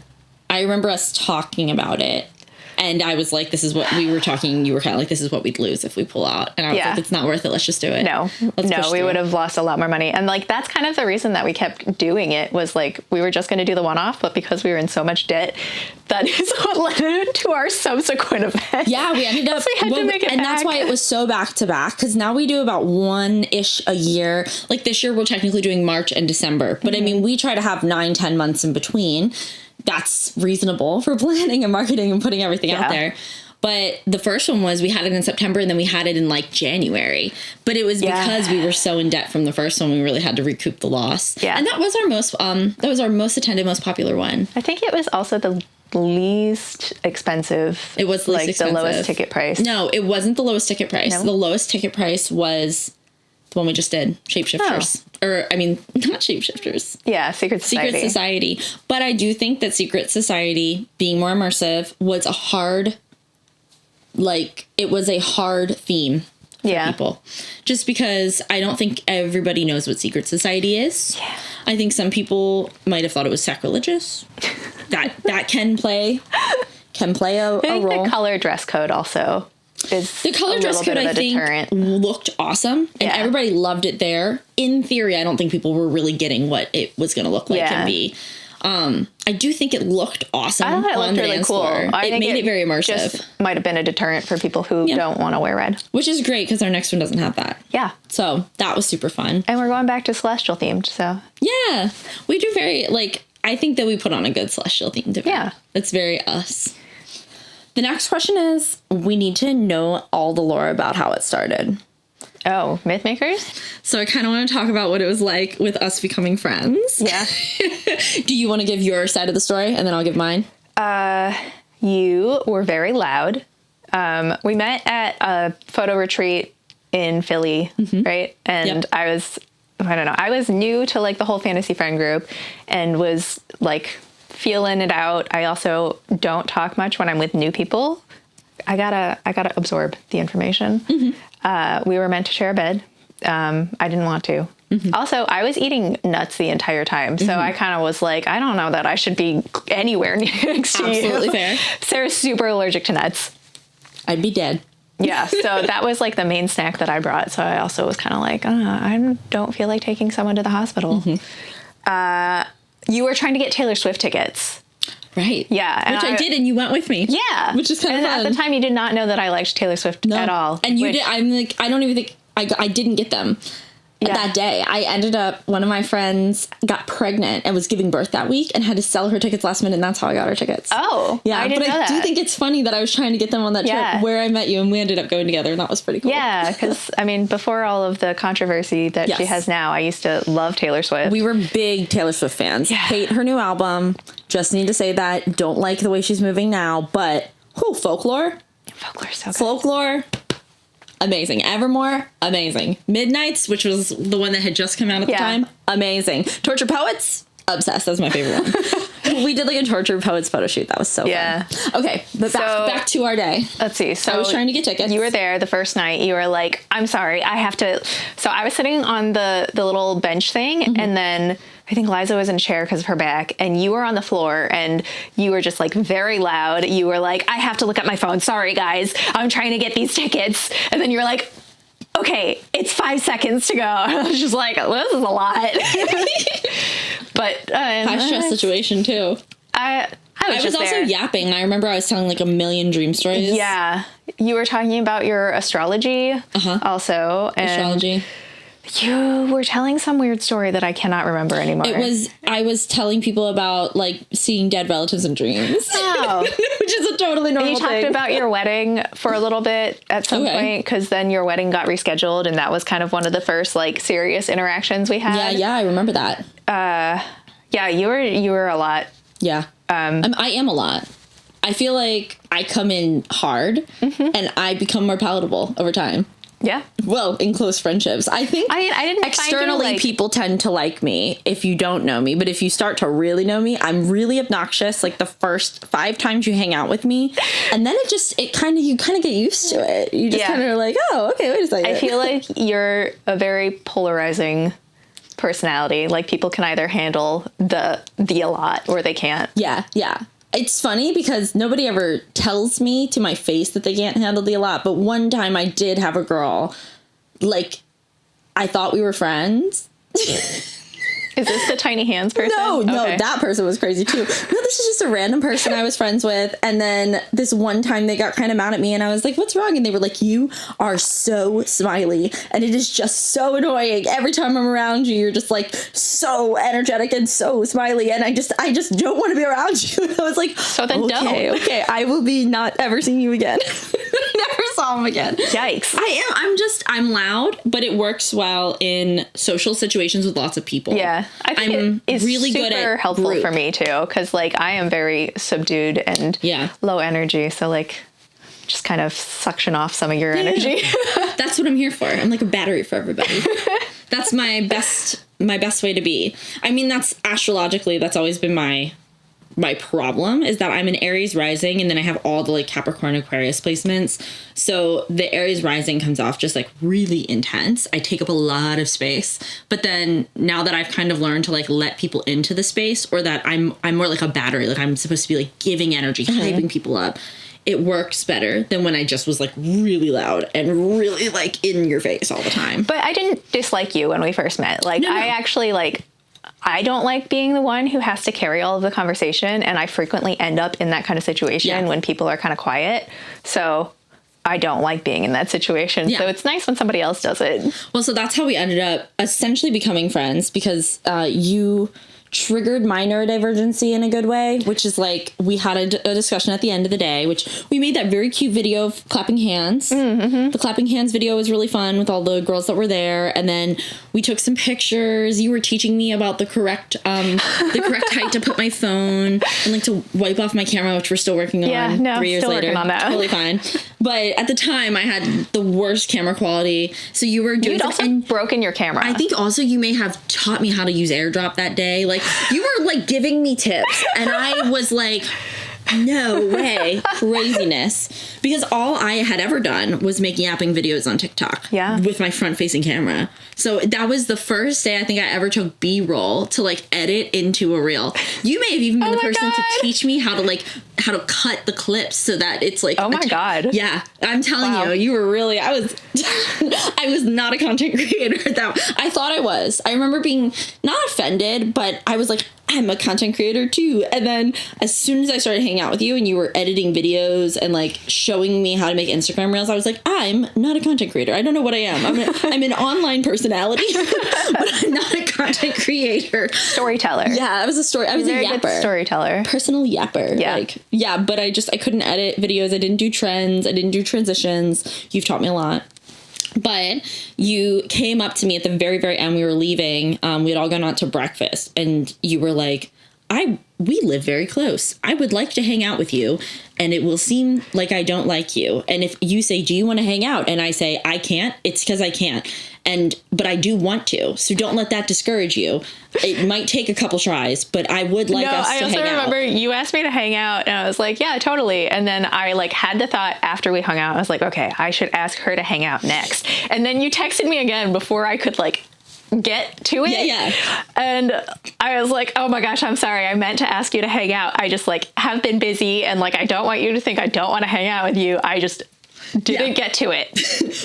I remember us talking about it. And I was like, this is what we were talking. You were kind of like, this is what we'd lose if we pull out. And I was like, it's not worth it. Let's just do it. No, we would have lost a lot more money. And like, that's kind of the reason that we kept doing it, was like, we were just going to do the one-off, but because we were in so much debt, that is what led to our subsequent event. Yeah, we ended up, we had to make it back. That's why it was so back to back. Because now we do about 1-ish a year. Like this year, we're technically doing March and December. But I mean, we try to have 9-10 months in between. That's reasonable for planning and marketing and putting everything out there. But the first one was, we had it in September, and then we had it in like January. But it was because we were so in debt from the first one, we really had to recoup the loss. Yeah. And that was our most attended, most popular one. I think it was also the least expensive. It was least expensive. The lowest ticket price. No, it wasn't the lowest ticket price. No? The lowest ticket price was the one we just did, Shapeshifters. Or, I mean, not Shapeshifters. Yeah, Secret Society. Secret Society. But I do think that Secret Society, being more immersive, was a hard theme for people. Just because I don't think everybody knows what Secret Society is. Yeah. I think some people might have thought it was sacrilegious. that can play a role. The color dress code also. The color dress code, I think, looked awesome, and everybody loved it there. In theory, I don't think people were really getting what it was going to look like and be. I do think it looked awesome. I thought it looked really cool. It made it very immersive. Just might have been a deterrent for people who don't want to wear red. Which is great, because our next one doesn't have that. Yeah. So that was super fun. And we're going back to celestial themed, so. Yeah. We do very, I think that we put on a good celestial themed event. Yeah. It's very us. The next question is, we need to know all the lore about how it started. Oh, Mythmakers? So I kind of want to talk about what it was like with us becoming friends. Yeah. Do you want to give your side of the story, and then I'll give mine? You were very loud. We met at a photo retreat in Philly, right? And I was new to like the whole fantasy friend group, and was like feeling it out. I also don't talk much when I'm with new people. I gotta absorb the information. We were meant to share a bed. I didn't want to. Also, I was eating nuts the entire time, so I kind of was like, I don't know that I should be anywhere next to you. Absolutely fair. Sarah's super allergic to nuts. I'd be dead. Yeah, so that was like the main snack that I brought. So I also was kind of like, I don't feel like taking someone to the hospital. You were trying to get Taylor Swift tickets. Right. Yeah. Which I did, and you went with me. Yeah. Which is kind of fun. And at the time, you did not know that I liked Taylor Swift at all. And you did. I'm like, I don't even think I didn't get them. That day, I ended up, one of my friends got pregnant and was giving birth that week and had to sell her tickets last minute, and that's how I got her tickets. Oh, yeah. I didn't know that. I do think it's funny that I was trying to get them on that trip where I met you, and we ended up going together, and that was pretty cool. Yeah, because, I mean, before all of the controversy that she has now, I used to love Taylor Swift. We were big Taylor Swift fans. Yeah. Hate her new album. Just need to say that. Don't like the way she's moving now, but, Folklore? Folklore's so good. Folklore. Amazing. Evermore, amazing. Midnights, which was the one that had just come out at the time, amazing. Torture Poets, obsessed. That's my favorite one. We did like a Torture Poets photo shoot. That was so fun. Okay, but back to our day. Let's see. So I was trying to get tickets. You were there the first night. You were like, I'm sorry, I have to. So I was sitting on the little bench thing, and then I think Liza was in a chair because of her back, and you were on the floor, and you were just like very loud. You were like, I have to look at my phone. Sorry, guys. I'm trying to get these tickets. And then you were like, okay, it's 5 seconds to go. I was just like, this is a lot. But high stress situation too. I was also yapping. I remember I was telling like a million dream stories. Yeah. You were talking about your astrology also. And astrology. You were telling some weird story that I cannot remember anymore. I was telling people about like seeing dead relatives in dreams. Oh. Which is a totally normal thing. You talked about your wedding for a little bit at some point, because then your wedding got rescheduled, and that was kind of one of the first like serious interactions we had. Yeah, I remember that. Yeah, you were a lot. Yeah. I am a lot. I feel like I come in hard and I become more palatable over time. Yeah. Well, in close friendships. I think I didn't externally find you, people tend to like me if you don't know me. But if you start to really know me, I'm really obnoxious like the first 5 times you hang out with me. And then you kind of get used to it. You just kind of are like, oh, okay, wait a second. I feel like you're a very polarizing personality. Like people can either handle the a lot or they can't. Yeah. It's funny because nobody ever tells me to my face that they can't handle the a lot. But one time I did have a girl, like, I thought we were friends. Is this the tiny hands person? No, that person was crazy too. No, this is just a random person I was friends with. And then this one time they got kind of mad at me and I was like, what's wrong? And they were like, you are so smiley. And it is just so annoying. Every time I'm around you, you're just like so energetic and so smiley. And I just don't want to be around you. And I was like, so then don't. Okay, I will be not ever seeing you again. Never saw him again. Yikes. I'm loud, but it works well in social situations with lots of people. Yeah. I think I'm it's really super good at helpful group. for me too, because like I am very subdued and low energy, so like just kind of suction off some of your energy. That's what I'm here for. I'm like a battery for everybody. That's my best way to be. I mean, that's astrologically, that's always been my problem, is that I'm an Aries rising and then I have all the like Capricorn Aquarius placements. So the Aries rising comes off just like really intense. I take up a lot of space. But then now that I've kind of learned to like let people into the space, or that I'm more like a battery, like I'm supposed to be like giving energy, hyping people up, it works better than when I just was like really loud and really like in your face all the time. But I didn't dislike you when we first met. Like I actually like, I don't like being the one who has to carry all of the conversation, and I frequently end up in that kind of situation when people are kind of quiet. So I don't like being in that situation. So it's nice when somebody else does it. Well, so that's how we ended up essentially becoming friends, because you triggered my neurodivergency in a good way, which is like we had a discussion at the end of the day, which we made that very cute video of clapping hands. The clapping hands video was really fun with all the girls that were there, and then we took some pictures. You were teaching me about the correct height to put my phone and like to wipe off my camera, which we're still working on. 3 years later. Working on that. Totally fine. But at the time I had the worst camera quality, so you were doing. You'd also broken your camera. I think also you may have taught me how to use AirDrop that day. Like you were like giving me tips, and I was like, No way. Craziness. Because all I had ever done was make yapping videos on TikTok. Yeah. With my front-facing camera. So that was the first day I think I ever took B-roll to like edit into a reel. You may have even been the person to teach me how to cut the clips so that it's like... Oh my God. Yeah. I'm telling you, you were really... I was not a content creator. I thought I was. I remember being not offended, but I was like, I'm a content creator too. And then as soon as I started hanging out with you and you were editing videos and like showing me how to make Instagram reels, I was like, I'm not a content creator. I don't know what I am. I'm an online personality, but I'm not a content creator. Storyteller. Yeah, I was a Very yapper. good storyteller. Personal yapper. Yeah. But I couldn't edit videos. I didn't do trends. I didn't do transitions. You've taught me a lot. But you came up to me at the very, very end. We were leaving. We had all gone out to breakfast. And you were like, we live very close. I would like to hang out with you. And it will seem like I don't like you. And if you say, do you want to hang out? And I say, I can't. It's because I can't. But I do want to. So don't let that discourage you. It might take a couple tries, but I would like us to hang out. I also remember you asked me to hang out and I was like, yeah, totally. And then I like had the thought after we hung out, I was like, okay, I should ask her to hang out next. And then you texted me again before I could like get to it. Yeah. And I was like, oh my gosh, I'm sorry. I meant to ask you to hang out. I just like have been busy and like I don't want you to think I don't want to hang out with you. I just didn't get to it.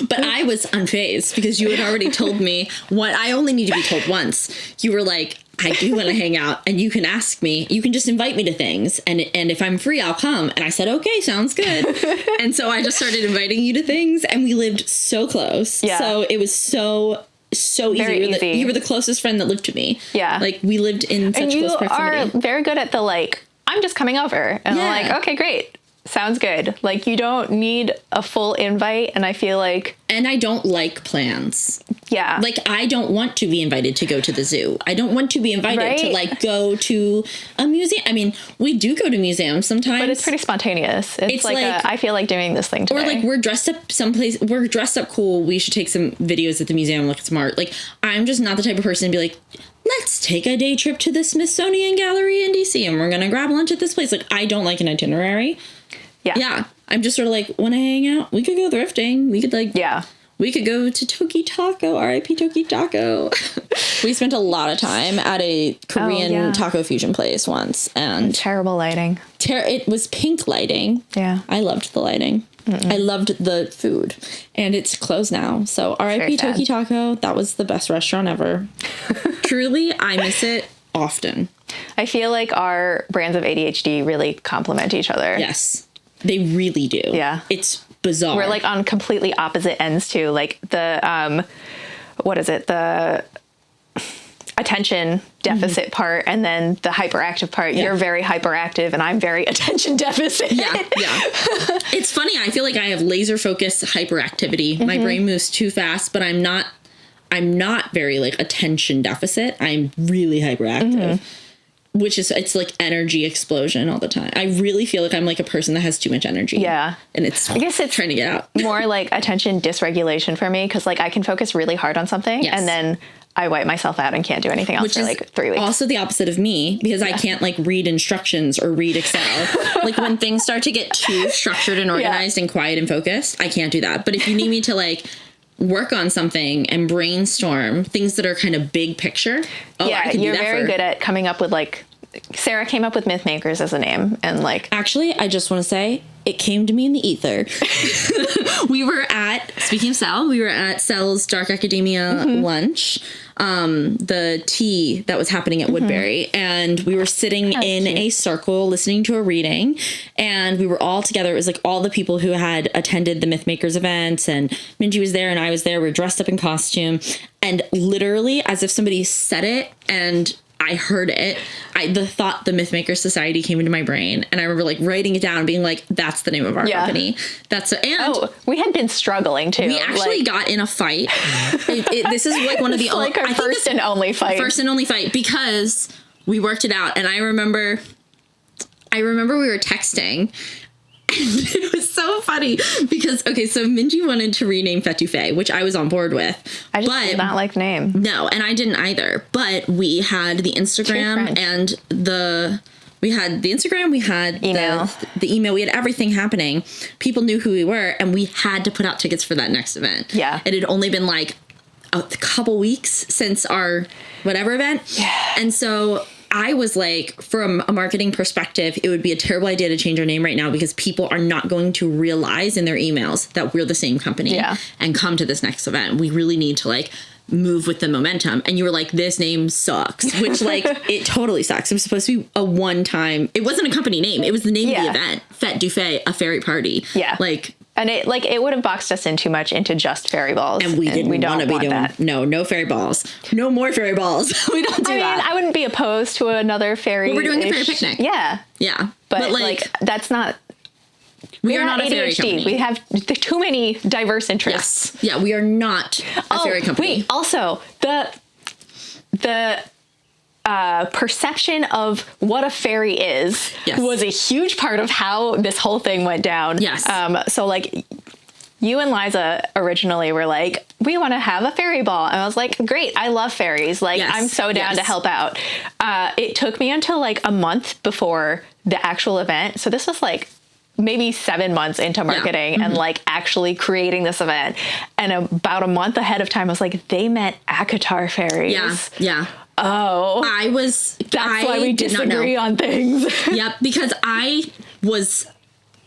But I was unfazed because you had already told me what I only need to be told once. You were like, I do want to hang out and you can ask me, you can just invite me to things. And if I'm free, I'll come. And I said, okay, sounds good. And so I just started inviting you to things and we lived so close. Yeah. So it was so easy. You were the closest friend that lived to me. Yeah. Like we lived in such close proximity. And you are very good at the like, I'm just coming over. And I'm like, okay, great. Sounds good. Like you don't need a full invite. And I feel like... And I don't like plans. Yeah. Like I don't want to be invited to go to the zoo. I don't want to be invited to like go to a museum. I mean, we do go to museums sometimes. But it's pretty spontaneous. It's like I feel like doing this thing today. Or like we're dressed up someplace. We're dressed up cool. We should take some videos at the museum. Look smart. Like I'm just not the type of person to be like, let's take a day trip to the Smithsonian Gallery in DC and we're going to grab lunch at this place. Like I don't like an itinerary. Yeah. I'm just sort of like, when I hang out, we could go thrifting. We could we could go to Toki Taco, R.I.P. Toki Taco. We spent a lot of time at a Korean taco fusion place once. And terrible lighting. It was pink lighting. Yeah. I loved the lighting. I loved the food. And it's closed now. So R.I.P. Toki Taco. That was the best restaurant ever. Truly, I miss it often. I feel like our brands of ADHD really complement each other. Yes. They really do. Yeah. It's bizarre. We're like on completely opposite ends too. Like the, what is it? The attention deficit part and then the hyperactive part. You're very hyperactive and I'm very attention deficit. Yeah. It's funny. I feel like I have laser focused hyperactivity. My brain moves too fast, but I'm not very like attention deficit. I'm really hyperactive. Which is, it's like energy explosion all the time. I really feel like I'm like a person that has too much energy. Yeah. And I guess it's trying to get out. More like attention dysregulation for me. Cause like I can focus really hard on something and then I wipe myself out and can't do anything else for like 3 weeks. Also the opposite of me because I can't like read instructions or read Excel. Like when things start to get too structured and organized and quiet and focused, I can't do that. But if you need me to like work on something and brainstorm things that are kind of big picture. I can do you're that very good at coming up with like, Sarah came up with Myth Makers as a name and like. Actually, I just want to say it came to me in the ether. We were at, speaking of Sal, we were at Sal's Dark Academia lunch, the tea that was happening at Woodbury. And we were sitting in a circle listening to a reading and we were all together. It was like all the people who had attended the Myth Makers events and Minji was there and I was there. We were dressed up in costume and literally as if somebody said it and I heard it. The Myth Maker Society came into my brain, and I remember like writing it down, and being like, "That's the name of our company." We had been struggling too. We actually got in a fight. This is like one of the like our first and only fight because we worked it out, and I remember we were texting. And it was so funny because, so Minji wanted to rename Fetoufe, which I was on board with. I just did not like the name. No, and I didn't either. But we had the Instagram and the We had the Instagram, we had email. the email, we had everything happening. People knew who we were, and we had to put out tickets for that next event. Yeah. It had only been like a couple weeks since our whatever event. Yeah. And so I was like, from a marketing perspective, it would be a terrible idea to change our name right now because people are not going to realize in their emails that we're the same company and come to this next event. We really need to like move with the momentum. And you were like, this name sucks, which like it totally sucks. It was supposed to be a one-time, it wasn't a company name. It was the name of the event, Fête du Fae, a fairy party. Yeah. Like, and it would have boxed us in too much into just fairy balls. And we didn't want to be doing that. No fairy balls. No more fairy balls. We don't do that. I wouldn't be opposed to another fairy. Well, we're doing a fairy picnic. Yeah. Yeah. But like that's not. We are not a fairy ADHD. company. We have too many diverse interests. Yes. Yeah, we are not a fairy company. Wait, also the perception of what a fairy is was a huge part of how this whole thing went down. Yes. So like you and Liza originally were like, we want to have a fairy ball. And I was like, great. I love fairies. Like I'm so down to help out. It took me until like a month before the actual event. So this was like maybe 7 months into marketing and like actually creating this event. And about a month ahead of time, I was like, they meant Akatar fairies. Yeah. Yeah. Oh, That's why we disagree on things. Yep. Because I was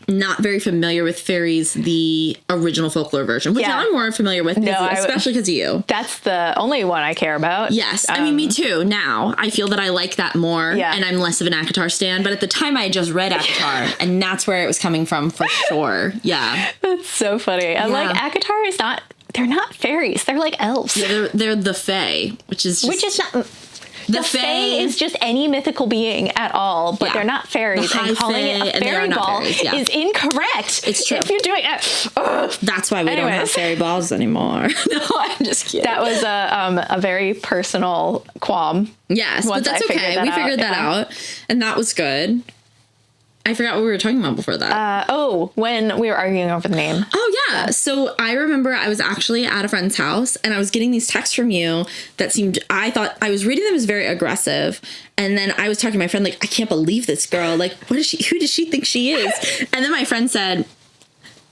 not very familiar with fairies, the original folklore version, which now I'm more familiar with, especially because of you. That's the only one I care about. Yes. I mean, me too. Now I feel that I like that more and I'm less of an Akatar stan, but at the time I had just read Akatar and that's where it was coming from for sure. Yeah. That's so funny. And like Akatar is not, they're not fairies. They're like elves. Yeah, they're the fae, which is not... The fae is just any mythical being at all, but they're not fairies. And calling it a fairy ball is incorrect. It's true. If you're doing it. That's why we don't have fairy balls anymore. No, I'm just kidding. That was a very personal qualm. Yes, but that's okay. We figured that out. And that was good. I forgot what we were talking about before that. When we were arguing over the name. Oh, yeah. So I remember I was actually at a friend's house and I was getting these texts from you that seemed, I thought I was reading them as very aggressive. And then I was talking to my friend, like, I can't believe this girl. Like, who does she think she is? And then my friend said,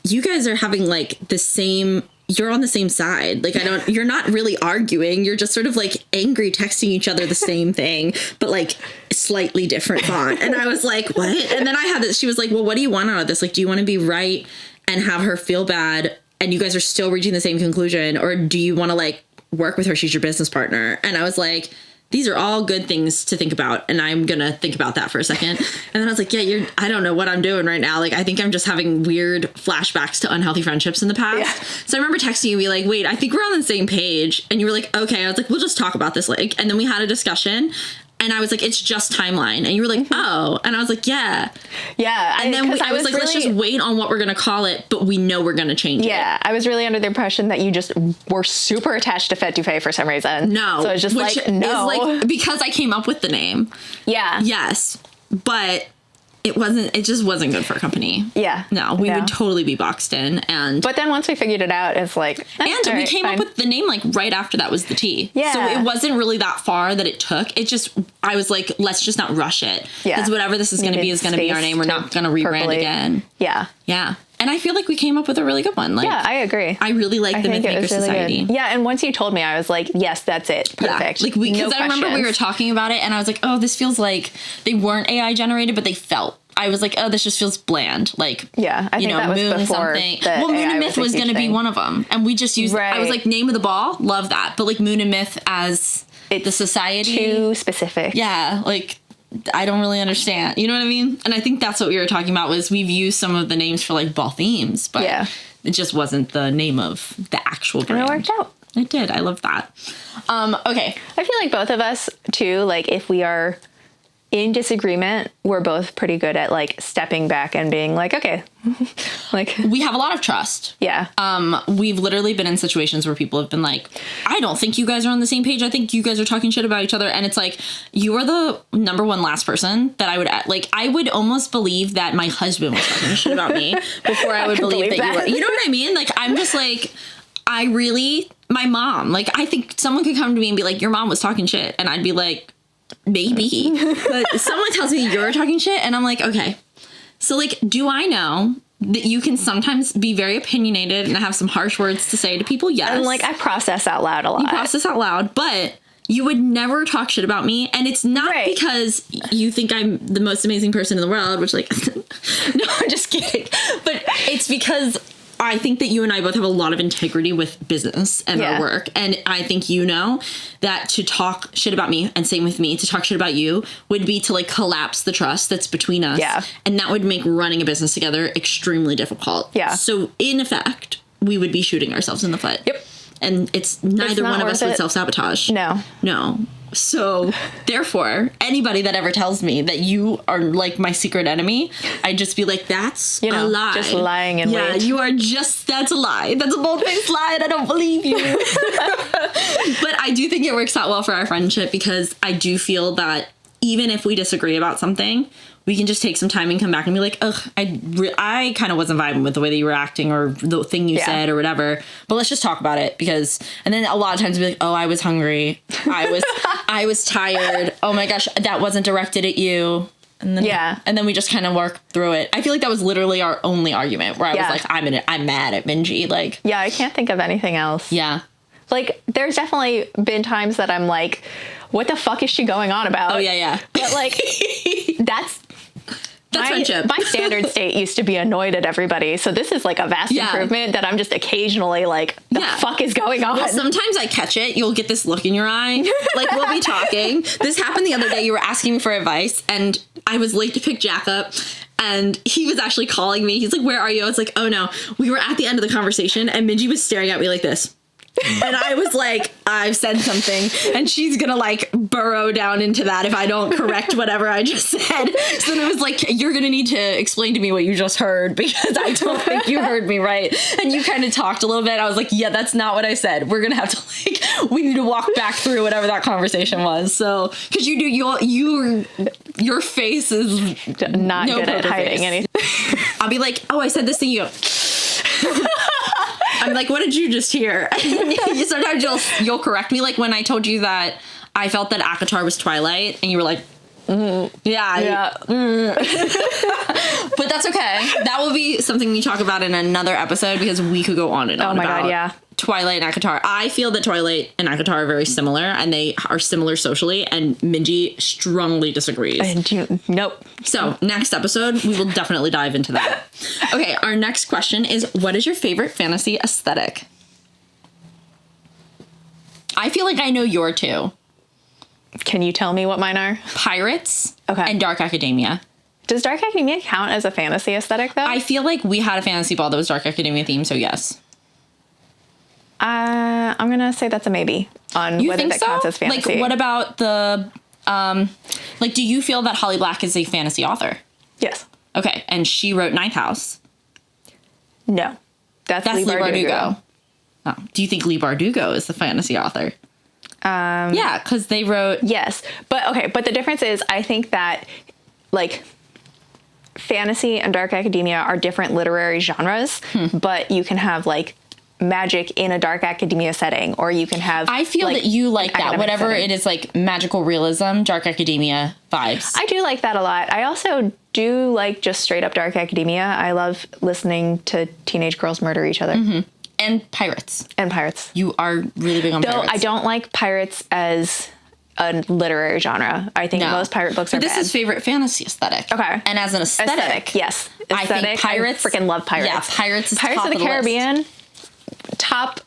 you guys are having like the same, you're on the same side. Like, you're not really arguing. You're just sort of like angry texting each other the same thing, but like slightly different font. And I was like, what? And then I had this, she was like, well, what do you want out of this? Like, do you want to be right and have her feel bad and you guys are still reaching the same conclusion? Or do you want to like work with her? She's your business partner. And I was like, these are all good things to think about. And I'm going to think about that for a second. And then I was like, yeah, I don't know what I'm doing right now. Like, I think I'm just having weird flashbacks to unhealthy friendships in the past. Yeah. So I remember texting you and be like, wait, I think we're on the same page. And you were like, okay. I was like, we'll just talk about this. Like, and then we had a discussion. And I was like, it's just timeline. And you were like, oh. And I was like, yeah. Yeah. And then I was like, let's just wait on what we're going to call it, but we know we're going to change it. Yeah. I was really under the impression that you just were super attached to Fête du Fae for some reason. No. So it's just because I came up with the name. Yeah. Yes. But it just wasn't good for a company. Yeah. No, we would totally be boxed in. But then once we figured it out, it's like, and we came up with the name like right after that was the T. Yeah. So it wasn't really that far that it took. It just, I was like, let's just not rush it. Yeah. Because whatever this is going to be is going to be our name. We're not going to rebrand again. Yeah. Yeah. And I feel like we came up with a really good one. Like, yeah, I agree. I really like the Mythmaker Society. Yeah, and once you told me, I was like, yes, that's it. Perfect. Yeah. Like because I remember we were talking about it and I was like, oh, this feels like they weren't AI generated, but they felt. I was like, oh, this just feels bland. Like, yeah, I think that was Moon before something. Well, Moon and Myth was going to be one of them. And we just used, I was like, name of the ball, love that. But like Moon and Myth as the society. Too specific. Yeah, like, I don't really understand. You know what I mean? And I think that's what we were talking about was we've used some of the names for like ball themes, but it just wasn't the name of the actual brand. And it worked out. It did. I love that. Okay. I feel like both of us too, like if we are in disagreement, we're both pretty good at like stepping back and being like, okay, like we have a lot of trust. Yeah. We've literally been in situations where people have been like, I don't think you guys are on the same page. I think you guys are talking shit about each other. And it's like, you are the number one last person that I would almost believe that my husband was talking shit about me before I would believe that you were. You know what I mean? Like, I'm just like, my mom, like, I think someone could come to me and be like, your mom was talking shit. And I'd be like, maybe. But someone tells me you're talking shit, and I'm like, okay. So, like, do I know that you can sometimes be very opinionated and have some harsh words to say to people? Yes. And, like, I process out loud a lot. You process out loud, but you would never talk shit about me. And it's not because you think I'm the most amazing person in the world, which, like, no, I'm just kidding. But it's because I think that you and I both have a lot of integrity with business and our work. And I think you know that to talk shit about me, and same with me, to talk shit about you would be to, like, collapse the trust that's between us. Yeah. And that would make running a business together extremely difficult. Yeah. So in effect, we would be shooting ourselves in the foot. Yep. And it's neither one of us would self-sabotage. No. So, therefore, anybody that ever tells me that you are, like, my secret enemy, I'd just be like, that's a lie. Just lying in wait. Yeah, you are that's a lie. That's a bold-faced lie, and I don't believe you. But I do think it works out well for our friendship, because I do feel that even if we disagree about something, we can just take some time and come back and be like, ugh, I kind of wasn't vibing with the way that you were acting or the thing you said or whatever. But let's just talk about it, because, and then a lot of times we'll be like, oh, I was hungry. I was tired. Oh my gosh, that wasn't directed at you. And then, and then we just kind of work through it. I feel like that was literally our only argument where I was like, I'm mad at Minji. Like, yeah, I can't think of anything else. Yeah. Like, there's definitely been times that I'm like, what the fuck is she going on about? Oh, yeah. But, like, that's friendship. My standard state used to be annoyed at everybody. So this is, like, a vast improvement that I'm just occasionally like, the fuck is going on? Well, sometimes I catch it. You'll get this look in your eye. Like, we'll be talking. This happened the other day. You were asking me for advice, and I was late to pick Jack up. And he was actually calling me. He's like, where are you? I was like, oh, no. We were at the end of the conversation, and Minji was staring at me like this. And I was like, I've said something, and she's gonna, like, burrow down into that if I don't correct whatever I just said. So it was like, you're gonna need to explain to me what you just heard, because I don't think you heard me right. And you kind of talked a little bit. I was like, yeah, that's not what I said. We're gonna have to, like, we need to walk back through whatever that conversation was. So, because your face is not good at hiding anything. I'll be like, oh, I said this thing. You go. I'm like, what did you just hear? Sometimes you'll correct me. Like when I told you that I felt that Akatar was Twilight, and you were like, yeah. But that's okay. That will be something we talk about in another episode, because we could go on and on about Twilight and Akatar. I feel that Twilight and Akatar are very similar, and they are similar socially, and Minji strongly disagrees. Nope. So next episode, we will definitely dive into that. Okay, our next question is, what is your favorite fantasy aesthetic? I feel like I know your two. Can you tell me what mine are? Pirates and Dark Academia. Does Dark Academia count as a fantasy aesthetic, though? I feel like we had a fantasy ball that was Dark Academia themed, so yes. I'm going to say that's a maybe on whether that counts as fantasy. Like, what about the, like, do you feel that Holly Black is a fantasy author? Yes. Okay, and she wrote Ninth House. No. That's Leigh Bardugo. Oh. Do you think Leigh Bardugo is the fantasy author? Yeah, because they wrote... Yes. But the difference is, I think that, like, fantasy and Dark Academia are different literary genres, but you can have, like, magic in a Dark Academia setting, or you can have... I feel that you like that. Whatever setting. It is, like, magical realism, Dark Academia vibes. I do like that a lot. I also do like just straight up Dark Academia. I love listening to teenage girls murder each other. Mm-hmm. And pirates. You are really big on pirates. I don't like pirates as a literary genre. I think most pirate books are bad. This is favorite fantasy aesthetic. Okay. And as an aesthetic. Yes. I think pirates. I freaking love pirates. Yeah, pirates is Pirates top of the Caribbean. List. Top.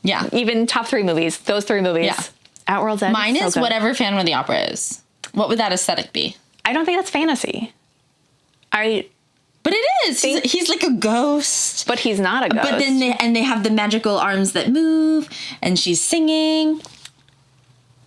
Yeah. Even top 3 movies. Those 3 movies. Yeah. Outworld's End. Mine is whatever Phantom of the Opera is. What would that aesthetic be? I don't think that's fantasy. But it is. He's like a ghost. But he's not a ghost. But then they have the magical arms that move, and she's singing.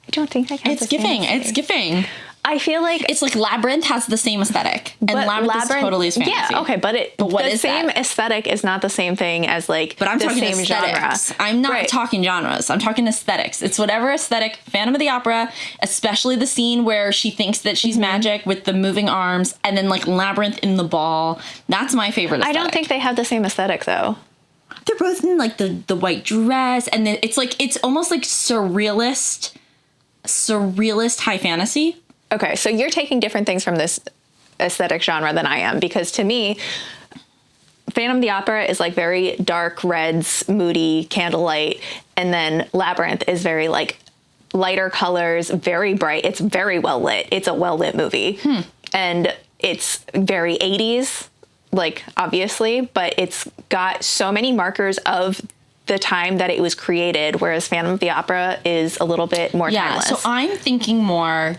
I don't think that counts as fantasy. It's giving. I feel like it's like Labyrinth has the same aesthetic, and Labyrinth is totally fantasy. Yeah, okay, but what the is same that? Aesthetic is not the same thing as like. But I'm the talking same aesthetics. Genre. I'm not talking genres. I'm talking aesthetics. It's whatever aesthetic. Phantom of the Opera, especially the scene where she thinks that she's magic with the moving arms, and then like Labyrinth in the ball. That's my favorite aesthetic. I don't think they have the same aesthetic though. They're both in like the white dress, and then it's almost like surrealist. surrealist high fantasy. Okay, so you're taking different things from this aesthetic genre than I am, because to me, Phantom of the Opera is like very dark reds, moody, candlelight, and then Labyrinth is very like lighter colors, very bright. It's very well lit. It's a well lit movie. And it's very 80s, like obviously, but it's got so many markers of the time that it was created, whereas Phantom of the Opera is a little bit more timeless. So I'm thinking more,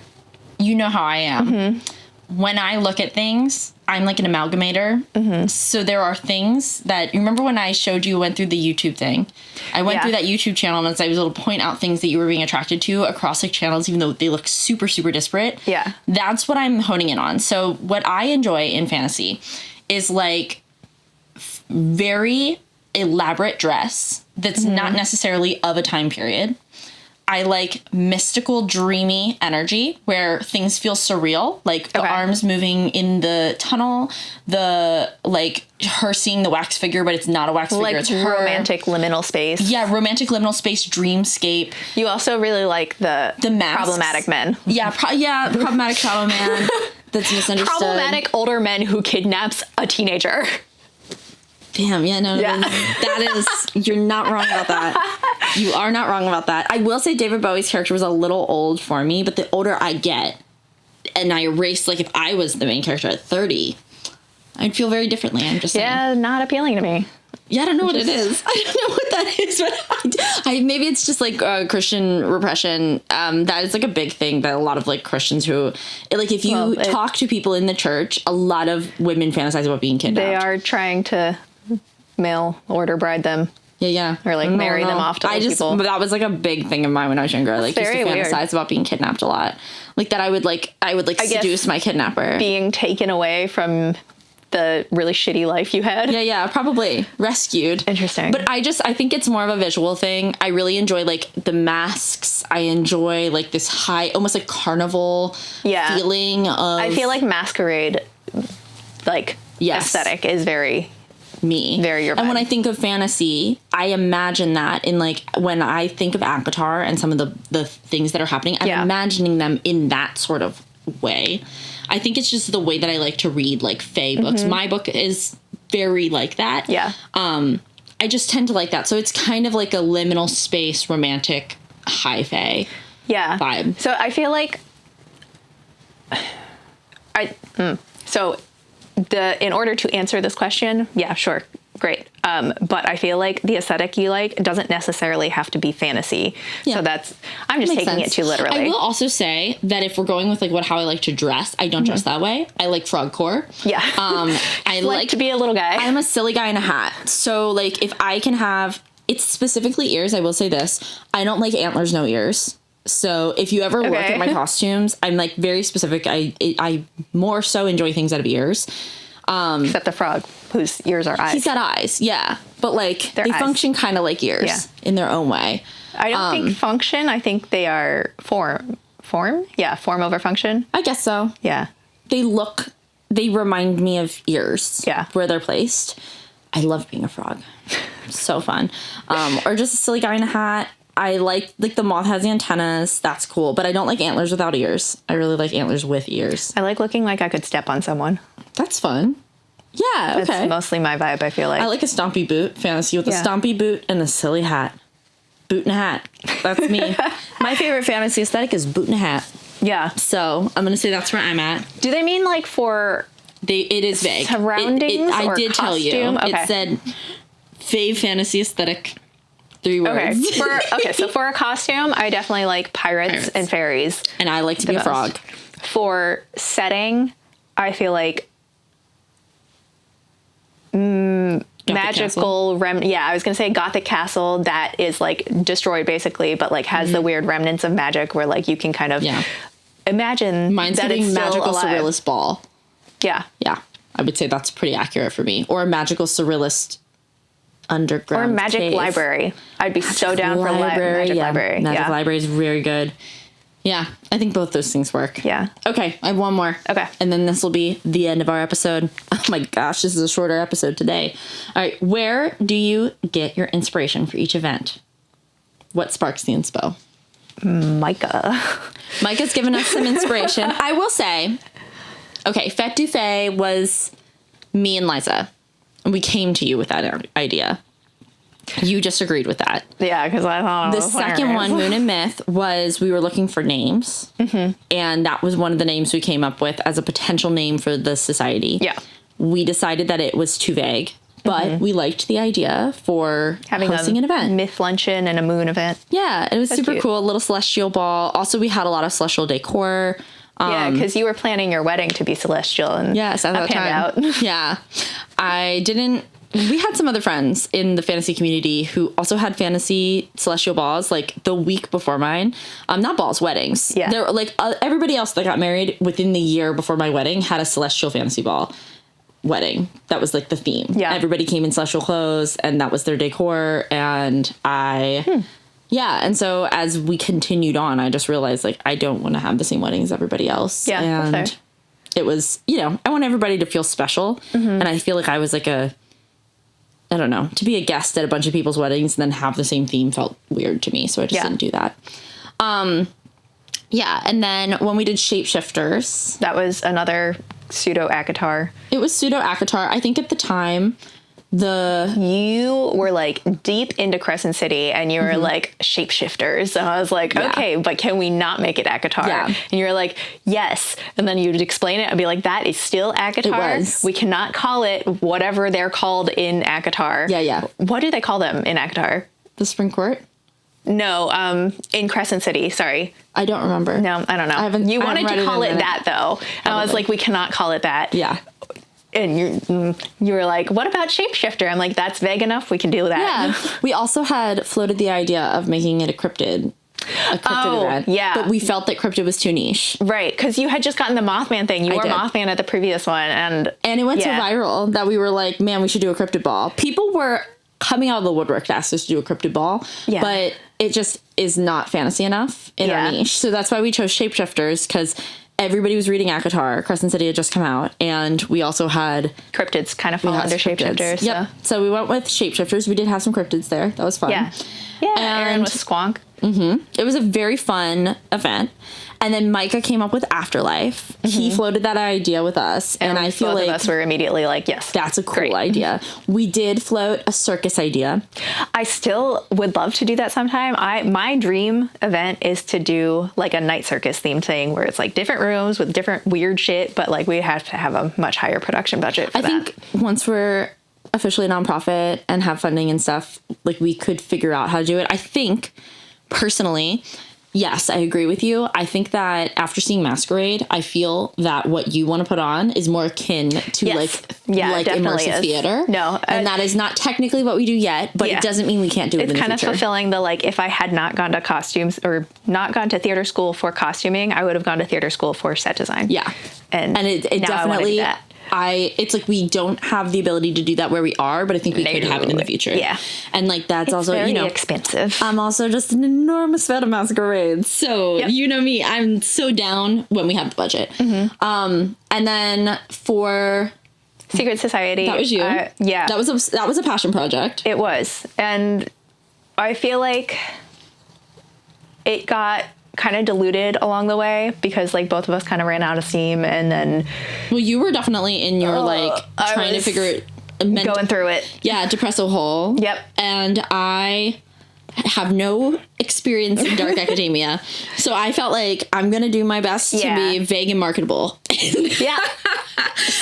you know how I am. When I look at things, I'm like an amalgamator. So there are things that, you remember when I showed you, went through the YouTube thing? I went through that YouTube channel and I was able to point out things that you were being attracted to across like channels, even though they look super, super disparate. Yeah. That's what I'm honing in on. So what I enjoy in fantasy is like very elaborate dress that's not necessarily of a time period. I like mystical, dreamy energy where things feel surreal, like the arms moving in the tunnel, the like her seeing the wax figure, but it's not a wax figure, it's her. Romantic liminal space. Yeah, romantic liminal space, dreamscape. You also really like the masks. problematic men. Yeah, problematic shadow man that's misunderstood. Problematic older men who kidnaps a teenager. Damn, that is, you're not wrong about that. You are not wrong about that. I will say David Bowie's character was a little old for me, but the older I get, and I erase, like if I was the main character at 30, I'd feel very differently. I'm just saying. Yeah, not appealing to me. Yeah, I don't know what it is. I don't know what that is, but I maybe it's just like Christian repression. That is like a big thing that a lot of like Christians who, like if you talk to people in the church, a lot of women fantasize about being kidnapped. They are trying to mail order bride them. Yeah. Or like marry them off to other people. That was like a big thing of mine when I was younger. Like used to fantasize about being kidnapped a lot. Like that I would seduce my kidnapper. Being taken away from the really shitty life you had. Yeah, probably. Rescued. Interesting. But I think it's more of a visual thing. I really enjoy like the masks. I enjoy like this high, almost like carnival feeling of... I feel like masquerade, like aesthetic is very... me. Very your vibe. And when I think of fantasy, I imagine that in like, when I think of Avatar and some of the things that are happening, I'm imagining them in that sort of way. I think it's just the way that I like to read like fae books. My book is very like that. Yeah. I just tend to like that. So it's kind of like a liminal space, romantic, high fae vibe. So I feel like in order to answer this question, yeah, sure. Great. But I feel like the aesthetic you like doesn't necessarily have to be fantasy. Yeah. So I'm just taking it too literally. I will also say that if we're going with like how I like to dress, I don't dress that way. I like Frogcore. Yeah. I like to be a little guy. I'm a silly guy in a hat. So like if I can have, it's specifically ears, I will say this. I don't like antlers, no ears. So if you ever look at my costumes, I'm like very specific. I more so enjoy things that have ears. Except the frog, whose ears are eyes. He's got eyes, yeah. But like they function kind of like ears in their own way. I don't think function. I think they are form. Form? Yeah, form over function. I guess so. Yeah. They remind me of ears. Yeah. Where they're placed. I love being a frog. So fun. Or just a silly guy in a hat. I like the moth has the antennas. That's cool. But I don't like antlers without ears. I really like antlers with ears. I like looking like I could step on someone. That's fun. Yeah, okay. That's mostly my vibe, I feel like. I like a stompy boot fantasy with a stompy boot and a silly hat. Boot and a hat. That's me. My favorite fantasy aesthetic is boot and a hat. Yeah. So I'm going to say that's where I'm at. Do they mean like for... It is vague. Surroundings I or did costume? Tell you. Okay. It said fave fantasy aesthetic. 3 words. Okay. So for a costume, I definitely like pirates and fairies. And I like to be a frog. For setting, I feel like magical I was gonna say Gothic castle that is like destroyed basically, but like has the weird remnants of magic where like you can kind of imagine. Mine's that getting it's magical surrealist ball. Yeah, I would say that's pretty accurate for me. Or a magical surrealist underground or magic cave. Library. I'd be so down for magic library. Magic library is very good. Yeah, I think both those things work. Yeah. Okay, I have one more. Okay. And then this will be the end of our episode. Oh my gosh, this is a shorter episode today. All right, where do you get your inspiration for each event? What sparks the inspo? Micah. Micah's given us some inspiration. I will say, okay, Fête du Fae was me and Liza. And we came to you with that idea. You just agreed with that. Yeah, because I thought the second one, Moon and Myth, was we were looking for names. Mm-hmm. And that was one of the names we came up with as a potential name for the society. Yeah. We decided that it was too vague. But we liked the idea for hosting an event. Myth luncheon and a moon event. Yeah, it was super cute. cool. A little celestial ball. Also, we had a lot of celestial decor. Yeah, because you were planning your wedding to be celestial. And yes, at that time. Out. Yeah. I didn't... We had some other friends in the fantasy community who also had fantasy celestial balls, like, the week before mine. Not balls, weddings. Yeah. There, like, everybody else that got married within the year before my wedding had a celestial fantasy ball wedding. That was, like, the theme. Yeah. Everybody came in celestial clothes, and that was their decor, and yeah, and so as we continued on, I just realized, like, I don't want to have the same wedding as everybody else. Yeah, and that's fair. It was, you know, I want everybody to feel special, and I feel like I was, like, I don't know, to be a guest at a bunch of people's weddings and then have the same theme felt weird to me, so I just didn't do that. Yeah, and then when we did Shapeshifters... That was another pseudo-ACOTAR. It was pseudo-ACOTAR. I think at the time, You were, like, deep into Crescent City, and you were, like, Shapeshifters. And I was like, okay, but can we not make it ACOTAR? Yeah. And you were like, yes. And then you'd explain it and be like, that is still ACOTAR. It was. We cannot call it whatever they're called in ACOTAR. Yeah. What do they call them in ACOTAR? The Spring Court? No, in Crescent City, sorry. I don't remember. No, I don't know. You wanted to call it that, though. And I was like, we cannot call it that. Yeah. And you were like, what about Shapeshifter? I'm like, that's vague enough. We can do that. Yeah. We also had floated the idea of making it a cryptid event. Yeah. But we felt that cryptid was too niche. Right. Because you had just gotten the Mothman thing. You were did. Mothman at the previous one. And it went so viral that we were like, man, we should do a cryptid ball. People were coming out of the woodwork to ask us to do a cryptid ball. Yeah. But it just is not fantasy enough in our niche. So that's why we chose Shapeshifters, because everybody was reading ACOTAR. Crescent City had just come out. And we also had... Cryptids kind of fall under Shapeshifters. Yep. So we went with Shapeshifters. We did have some cryptids there. That was fun. Yeah. Yeah, Aaron was Squonk. It was a very fun event. And then Micah came up with Afterlife. He floated that idea with us. And I feel like... both of us were immediately like, yes. That's a cool idea. We did float a circus idea. I still would love to do that sometime. My dream event is to do like a night circus themed thing where it's like different rooms with different weird shit, but like we have to have a much higher production budget for that. I think once we're officially a nonprofit and have funding and stuff, like we could figure out how to do it. I think, personally... Yes, I agree with you. I think that after seeing Masquerade, I feel that what you want to put on is more akin to like immersive theater. No, and that is not technically what we do yet, but it doesn't mean we can't do it in the future. It's kind of fulfilling the, like, if I had not gone to costumes or not gone to theater school for costuming, I would have gone to theater school for set design. Yeah. And it definitely... it's like we don't have the ability to do that where we are, but I think we could have it in the future. Yeah. And like that's also, very expensive. I'm also just an enormous fan of Masquerade. So you know me, I'm so down when we have the budget. And then for Secret Society. That was you. Yeah. That was a passion project. It was. And I feel like it got kind of diluted along the way because like both of us kind of ran out of steam, and then you were definitely in your like trying to figure it, going through it, depresso hole. Yep. And I have no experience in dark academia, so I felt like I'm gonna do my best to be vague and marketable. Yeah.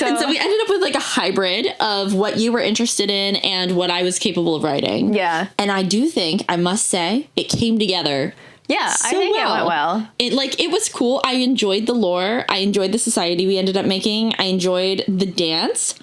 And so we ended up with like a hybrid of what you were interested in and what I was capable of writing. Yeah. And I do think, I must say, it came together. Yeah, so I think it went well. It was cool. I enjoyed the lore. I enjoyed the society we ended up making. I enjoyed the dance.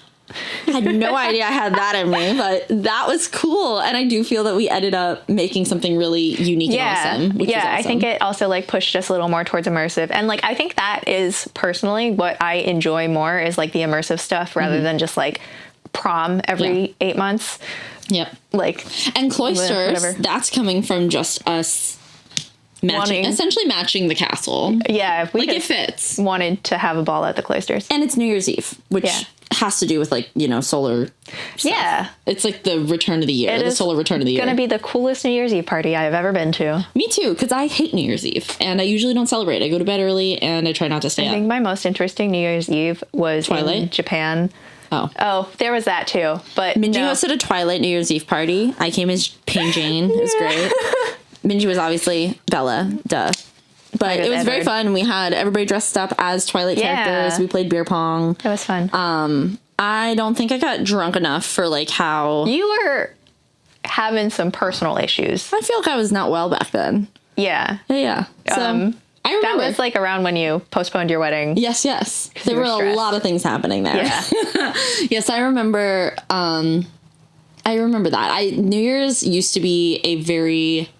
I had no idea I had that in me, but that was cool. And I do feel that we ended up making something really unique and awesome. Which is awesome. I think it also like pushed us a little more towards immersive. And like I think that is personally what I enjoy more is like the immersive stuff rather than just like prom every 8 months. Yep. Like and Cloisters, that's coming from just us essentially matching the castle. Yeah, we like it fits. Wanted to have a ball at the cloisters, and it's New Year's Eve, which has to do with like solar stuff. Yeah, it's like the return of the year, the solar return of the year. Gonna be the coolest New Year's Eve party I've ever been to. Me too, because I hate New Year's Eve, and I usually don't celebrate. I go to bed early, and I try not to stay up. I think my most interesting New Year's Eve was in Japan. Oh, there was that too. But Minji hosted a Twilight New Year's Eve party. I came as Pain Jane. It was great. Minji was obviously Bella, duh. But it was very fun. We had everybody dressed up as Twilight characters. We played beer pong. It was fun. I don't think I got drunk enough for like how... You were having some personal issues. I feel like I was not well back then. Yeah. Yeah. So I remember. That was like around when you postponed your wedding. Yes. There were a lot of things happening there. Yeah. Yes, I remember. I remember that. New Year's used to be a very...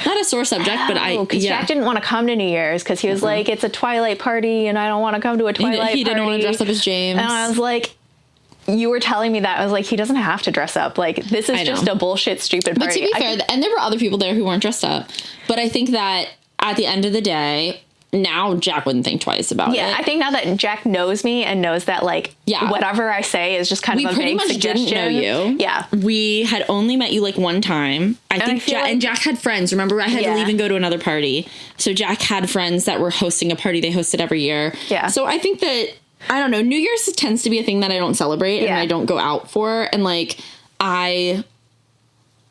Not a sore subject, but because Jack didn't want to come to New Year's because he was like, it's a Twilight party and I don't want to come to a Twilight party. He didn't want to dress up as James. And I was like, you were telling me that. I was like, he doesn't have to dress up. Like, this is just a bullshit, stupid party. But to be fair, and there were other people there who weren't dressed up. But I think that at the end of the day, now Jack wouldn't think twice about it. Yeah, I think now that Jack knows me and knows that, like, whatever I say is just kind of a vague suggestion. We pretty much didn't know you. Yeah. We had only met you, like, one time. I think Jack had friends. Remember, I had to leave and go to another party. So Jack had friends that were hosting a party they hosted every year. Yeah. So I think that, I don't know, New Year's tends to be a thing that I don't celebrate and I don't go out for. And, like, I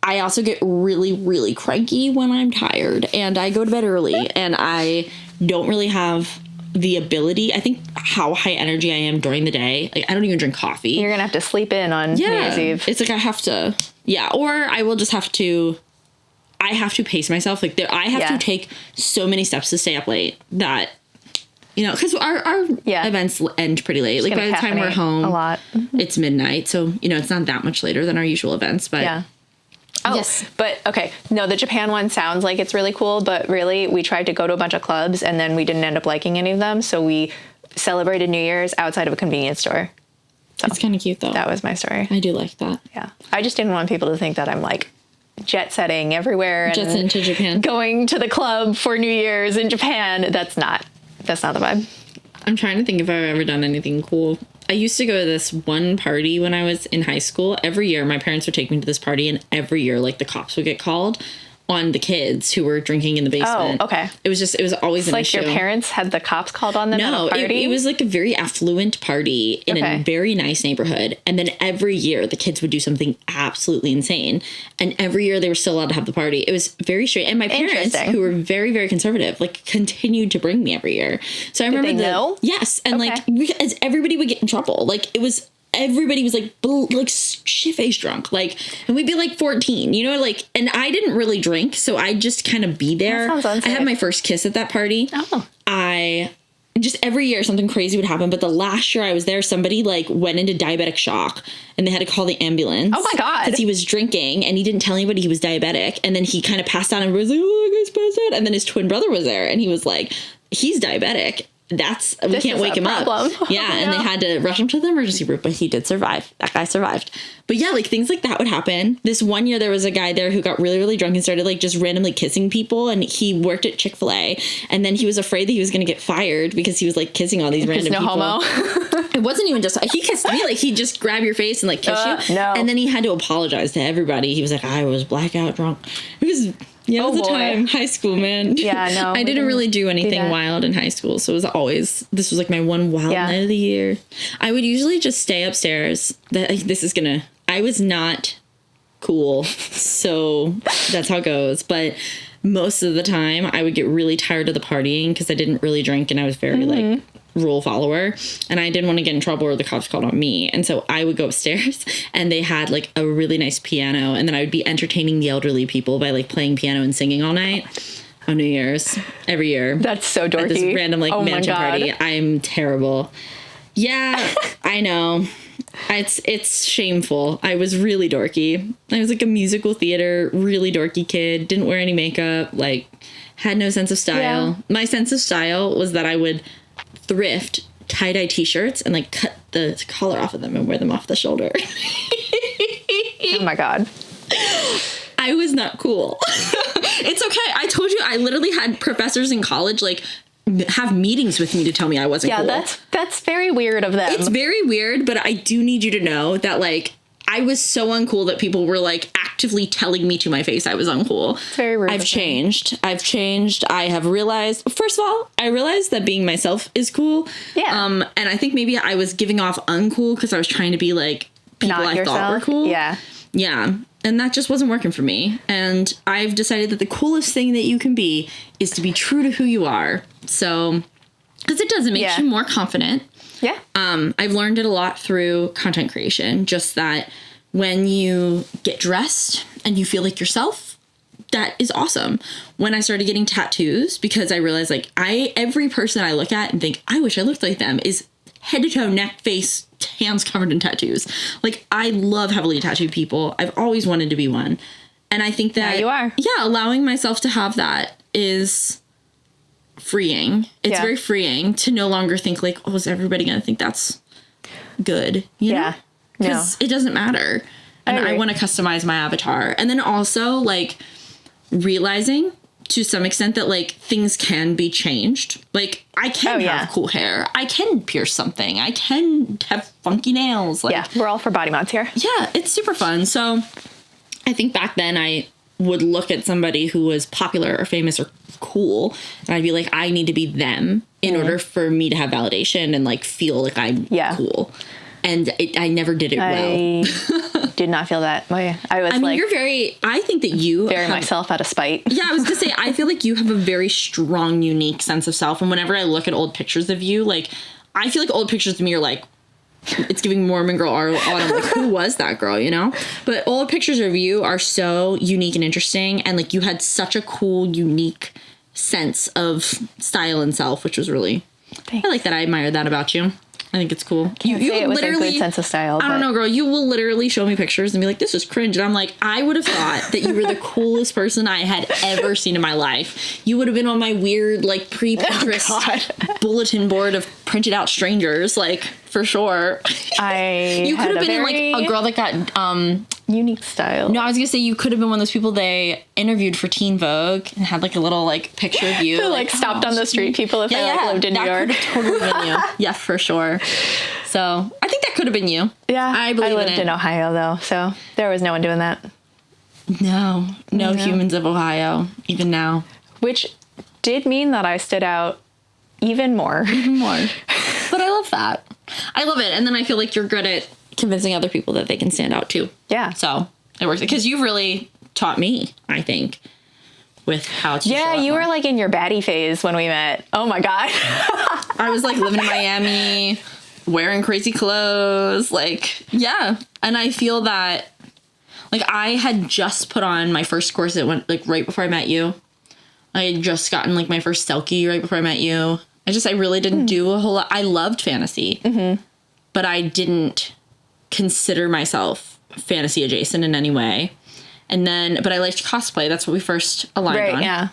also get really, really cranky when I'm tired. And I go to bed early. And I don't really have the ability. I think how high energy I am during the day. Like, I don't even drink coffee. You're going to have to sleep in on New Year's Eve. It's like I have to, or I will just have to, I have to pace myself. Like, I have to take so many steps to stay up late that, because our events end pretty late. Like, by the time we're home, a lot. It's midnight. So, it's not that much later than our usual events, but yeah. Oh, yes. But okay. No, the Japan one sounds like it's really cool, but really we tried to go to a bunch of clubs and then we didn't end up liking any of them. So we celebrated New Year's outside of a convenience store. So it's kind of cute though. That was my story. I do like that. Yeah. I just didn't want people to think that I'm like jet setting everywhere. Jets into Japan. Going to the club for New Year's in Japan. That's not the vibe. I'm trying to think if I've ever done anything cool. I used to go to this one party when I was in high school. Every year, my parents would take me to this party, and every year, like, the cops would get called on the kids who were drinking in the basement. Oh, okay. It was always an issue. Like, your parents had the cops called on them at a party? It was like a very affluent party in a very nice neighborhood. And then every year, the kids would do something absolutely insane. And every year, they were still allowed to have the party. It was very strange. And my parents, who were very, very conservative, like, continued to bring me every year. So I remember know? Yes. And, like, because everybody would get in trouble. Like, everybody was like shit-faced drunk, like, and we'd be like 14, like, and I didn't really drink, so I just kind of be there. That sounds unsafe. I had my first kiss at that party. I just every year something crazy would happen, but the last year I was there, somebody like went into diabetic shock and they had to call the ambulance. Oh my god! Because he was drinking and he didn't tell anybody he was diabetic, and then he kind of passed out and was like, "Oh, I guess passed out," and then his twin brother was there and he was like, "He's diabetic. We can't wake him up." Yeah, and they had to rush him to the emergency room, but he did survive. That guy survived. But yeah, like, things like that would happen. This one year, there was a guy there who got really, really drunk and started, like, just randomly kissing people, and he worked at Chick-fil-A, and then he was afraid that he was going to get fired because he was, like, kissing all these random people. Homo. It wasn't even just, he kissed me, like, he'd just grab your face and, like, kiss you. No. And then he had to apologize to everybody. He was like, I was blackout drunk. It was... Yeah, it was a time. High school, man. Yeah, no. I didn't really do anything wild in high school, so it was always, this was like my one wild night of the year. I would usually just stay upstairs. I was not cool, so that's how it goes. But most of the time, I would get really tired of the partying because I didn't really drink and I was very, like, rule follower, and I didn't want to get in trouble or the cops called on me, and so I would go upstairs and they had like a really nice piano, and then I would be entertaining the elderly people by like playing piano and singing all night on New Year's every year. That's so dorky. At this random like mansion party. I'm terrible. Yeah, I know. It's shameful. I was really dorky. I was like a musical theater, really dorky kid, didn't wear any makeup, like had no sense of style. My sense of style was that I would thrift tie-dye t-shirts and like cut the collar off of them and wear them off the shoulder. Oh my god. I I was not cool. It's okay. I told you, I literally had professors in college, like, have meetings with me to tell me I wasn't cool. Yeah, that's very weird of them. It's very weird, but I do need you to know that, like, I was so uncool that people were, like, actively telling me to my face I was uncool. It's very rude. I've changed. I have realized, first of all, I realized that being myself is cool. Yeah. And I think maybe I was giving off uncool because I was trying to be, like, people Not I yourself. thought were cool. Yeah. Yeah. And that just wasn't working for me. And I've decided that the coolest thing that you can be is to be true to who you are. So, because it does, it makes you more confident. Yeah. I've learned it a lot through content creation, just that when you get dressed and you feel like yourself, that is awesome. When I started getting tattoos, because I realized, like, every person I look at and think, I wish I looked like them, is head to toe, neck, face, hands covered in tattoos. Like, I love heavily tattooed people. I've always wanted to be one. And I think that, now you are. Yeah, allowing myself to have that is freeing. It's very freeing to no longer think, like, oh, is everybody going to think that's good? You know? Because it doesn't matter. And I want to customize my avatar. And then also, like, realizing to some extent that, like, things can be changed. Like, I can have cool hair. I can pierce something. I can have funky nails. Like, we're all for body mods here. Yeah, it's super fun. So I think back then I would look at somebody who was popular or famous or cool, and I'd be like, I need to be them in order for me to have validation and, like, feel like I'm cool. And I never did it well. Did not feel that way. I mean, you're I think that you bury myself out of spite. Yeah, I was gonna say, I feel like you have a very strong, unique sense of self. And whenever I look at old pictures of you, like, I feel like old pictures of me are like, it's giving Mormon girl art on. I'm like, who was that girl, you know? But old pictures of you are so unique and interesting. And, like, you had such a cool, unique sense of style and self, which was really, I like that. I admire that about you. I think it's cool. You say it with a good sense of style. I don't know, girl. You will literally show me pictures and be like, this is cringe. And I'm like, I would have thought that you were the coolest person I had ever seen in my life. You would have been on my weird, like, pre-Pinterest bulletin board of printed out strangers, like, for sure. You could have been in, like, a girl that got unique style. No, I was gonna say you could have been one of those people they interviewed for Teen Vogue and had, like, a little, like, picture of you. like stopped on the street people if I lived in New York. That could have totally been you. Yeah, for sure. So I think that could have been you. Yeah, I believe I lived in Ohio though, so there was no one doing that. No humans of Ohio, even now. Which did mean that I stood out even more. But I love that. I love it. And then I feel like you're good at convincing other people that they can stand out too. Yeah. So it works. Because you've really taught me, I think, with how to show up you more. were, like, in your baddie phase when we met. Oh my God. I was, like, living in Miami, wearing crazy clothes. Like, yeah. And I feel that, like, I had just put on my first corset like, right before I met you. I had just gotten, like, my first selkie right before I met you. I really didn't do a whole lot. I loved fantasy, but I didn't consider myself fantasy adjacent in any way. And then, but I liked cosplay. That's what we first aligned on. Yeah.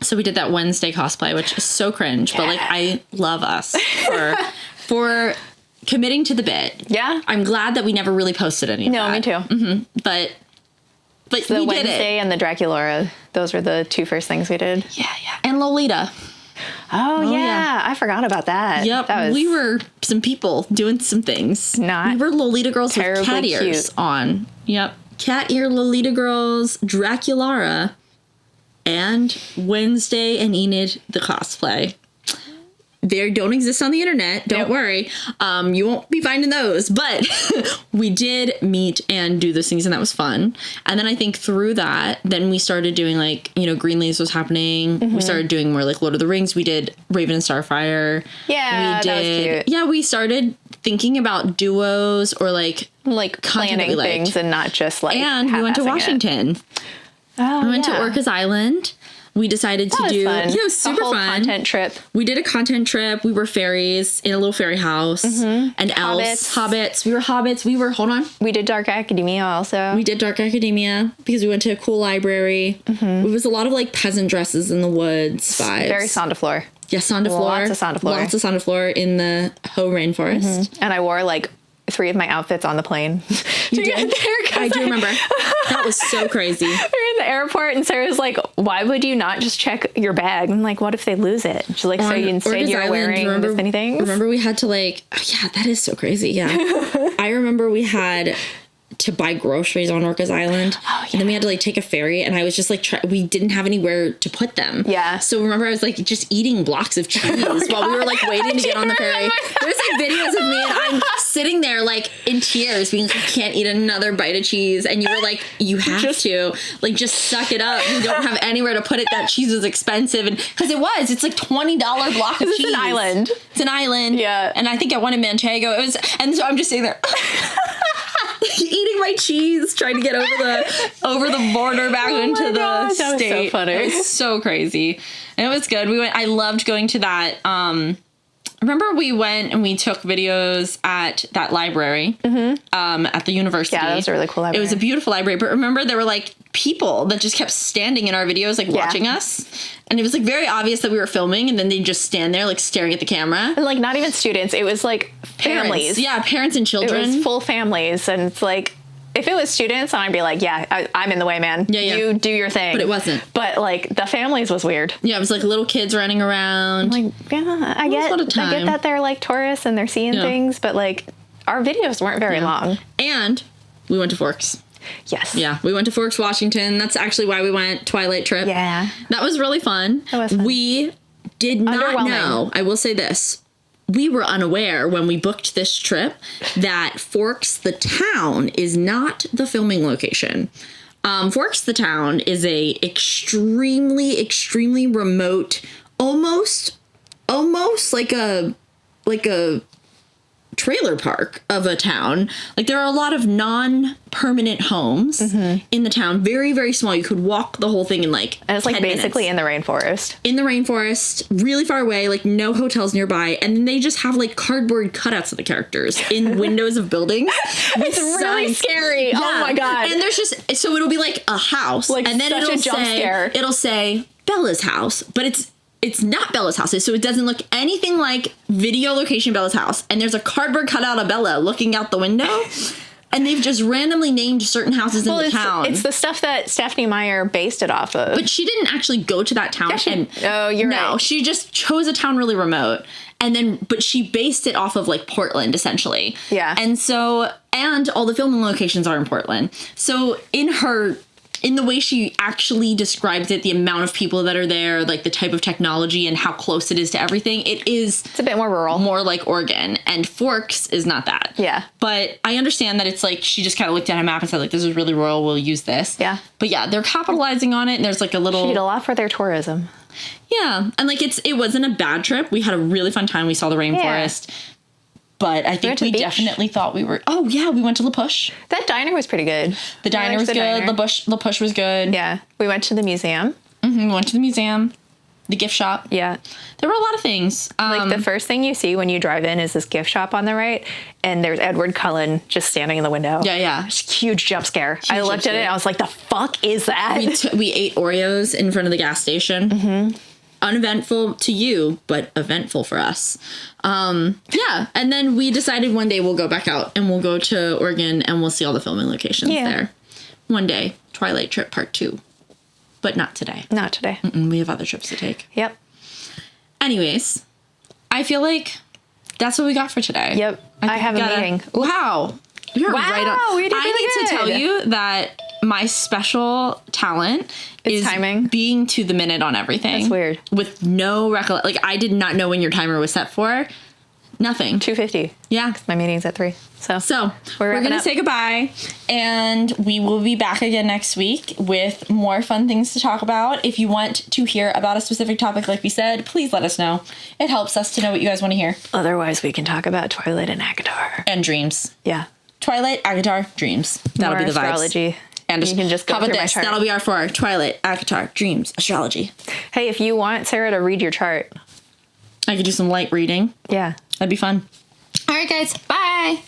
So we did that Wednesday cosplay, which is so cringe, but, like, I love us for committing to the bit. Yeah. I'm glad that we never really posted any of that. No, me too. But so we the did Wednesday it. and the Draculaura, those were the two first things we did. Yeah. And Lolita. Oh yeah. I forgot about that. Yep, we were some people doing some things. We were Lolita girls with cat ears on. Yep, cat ear Lolita girls, Draculaura, and Wednesday and Enid the cosplay. They don't exist on the internet. Don't worry. You won't be finding those. But we did meet and do those things, and that was fun. And then I think through that, then we started doing, like, you know, Greenleaves was happening. We started doing more, like, Lord of the Rings. We did Raven and Starfire. Yeah, that was cute. Yeah, we started thinking about duos or, like planning things and not just, like, and we went to Washington. We went to Orcas Island. We decided to do fun. Yeah, it was super fun. Content trip. We did a content trip. We were fairies in a little fairy house and elves, hobbits. We were hobbits. Hold on. We did Dark Academia also. We did Dark Academia because we went to a cool library. It was a lot of, like, peasant dresses in the woods vibes. Very Sondaflor. Yeah, Sondaflor. Lots of Sondaflor. Lots of Sondaflor in the Ho rainforest. And I wore, like, 3 of my outfits on the plane. You did? I do remember. That was so crazy. We were in in the airport, and Sarah's like, why would you not just check your bag? I'm like, what if they lose it? She's like, so you instead you're wearing this many things? Remember we had to like, oh, yeah, that is so crazy. Yeah. I remember we had to buy groceries on Orcas Island. Oh, yeah. And then we had to like take a ferry, and I was just like, we didn't have anywhere to put them. Yeah. So remember I was like just eating blocks of cheese while we were like waiting to get on the ferry. There's like videos of me and I'm sitting there like in tears being like, I can't eat another bite of cheese. And you were like, you have to like, just suck it up. You don't have anywhere to put it. That cheese was expensive. And cause it's like $20 block of cheese. It's an island. It's an island. Yeah. And I think I went in Manchego. And so I'm just sitting there eating my cheese, trying to get over the border back into the state. That was so funny. It was so crazy. And it was good. I loved going to that. Remember we went and we took videos at that library, at the university. Yeah, that was a really cool library. It was a beautiful library. But remember there were like people that just kept standing in our videos, like watching us. And it was like very obvious that we were filming, and then they'd just stand there like staring at the camera. And like not even students. It was like families. Yeah, parents and children. It was full families. And it's like, if it was students, I'd be like, yeah, I'm in the way, man. Yeah. You do your thing. But it wasn't. But like the families was weird. Yeah, it was like little kids running around. I'm like, yeah, I get that they're like tourists and they're seeing things, but like our videos weren't very long. And we went to Forks. Yes. Yeah, we went to Forks, Washington. That's actually why we went Twilight trip. Yeah. That was really fun. That was fun. We did not know, I will say this, we were unaware when we booked this trip that Forks, the town, is not the filming location. Forks, the town, is a extremely, extremely remote, almost like a trailer park of a town. Like there are a lot of non-permanent homes in the town. Very, very small. You could walk the whole thing in like and it's like 10 basically minutes. In the rainforest. In the rainforest, really far away, like no hotels nearby. And then they just have like cardboard cutouts of the characters in windows of buildings. It's really scary. Yeah. Oh my God. And there's just, so it'll be like a house. Like and then such a jump scare. It'll say Bella's house, but it's not Bella's house, so it doesn't look anything like video location Bella's house. And there's a cardboard cutout of Bella looking out the window. And they've just randomly named certain houses in the town. It's the stuff that Stephanie Meyer based it off of. But she didn't actually go to that town. Oh, you're right. No, she just chose a town really remote. But she based it off of like Portland, essentially. Yeah. And all the filming locations are in Portland. So in the way she actually describes it, the amount of people that are there, like the type of technology and how close it is to everything, it's a bit more rural. More like Oregon. And Forks is not that. Yeah. But I understand that it's like she just kind of looked at a map and said, like, this is really rural, we'll use this. Yeah. But yeah, they're capitalizing on it, and there's like a little... She did a lot for their tourism. Yeah. And like it wasn't a bad trip. We had a really fun time. We saw the rainforest. Yeah. But I think we definitely thought we were... Oh, yeah, we went to La Push. That diner was pretty good. The diner was good. La Push was good. Yeah. We went to the museum. We went to the museum. The gift shop. Yeah. There were a lot of things. Like the first thing you see when you drive in is this gift shop on the right, and there's Edward Cullen just standing in the window. Yeah. Huge jump scare. I looked at it and I was like, the fuck is that? We ate Oreos in front of the gas station. Mm-hmm. Uneventful to you, but eventful for us. Yeah. And then we decided one day we'll go back out and we'll go to Oregon and we'll see all the filming locations there. One day. Twilight trip part 2. But not today. Not today. We have other trips to take. Yep. Anyways, I feel like that's what we got for today. Yep. I have a meeting. Wow. You're right on. We did really I need to tell you that my special talent is timing, being to the minute on everything. That's weird. With no recollection. Like, I did not know when your timer was set for. Nothing. 2:50. Yeah. My meeting's at 3. So we're going to say goodbye, and we will be back again next week with more fun things to talk about. If you want to hear about a specific topic, like we said, please let us know. It helps us to know what you guys want to hear. Otherwise, we can talk about Twilight and Akatar. And dreams. Yeah. Twilight, Akatar, dreams. That'll be the vibes. Astrology. And you can just go how about through this? my chart. That'll be our 4. Twilight, Akatar, dreams, astrology. Hey, if you want Sarah to read your chart, I could do some light reading. Yeah. That'd be fun. All right, guys. Bye.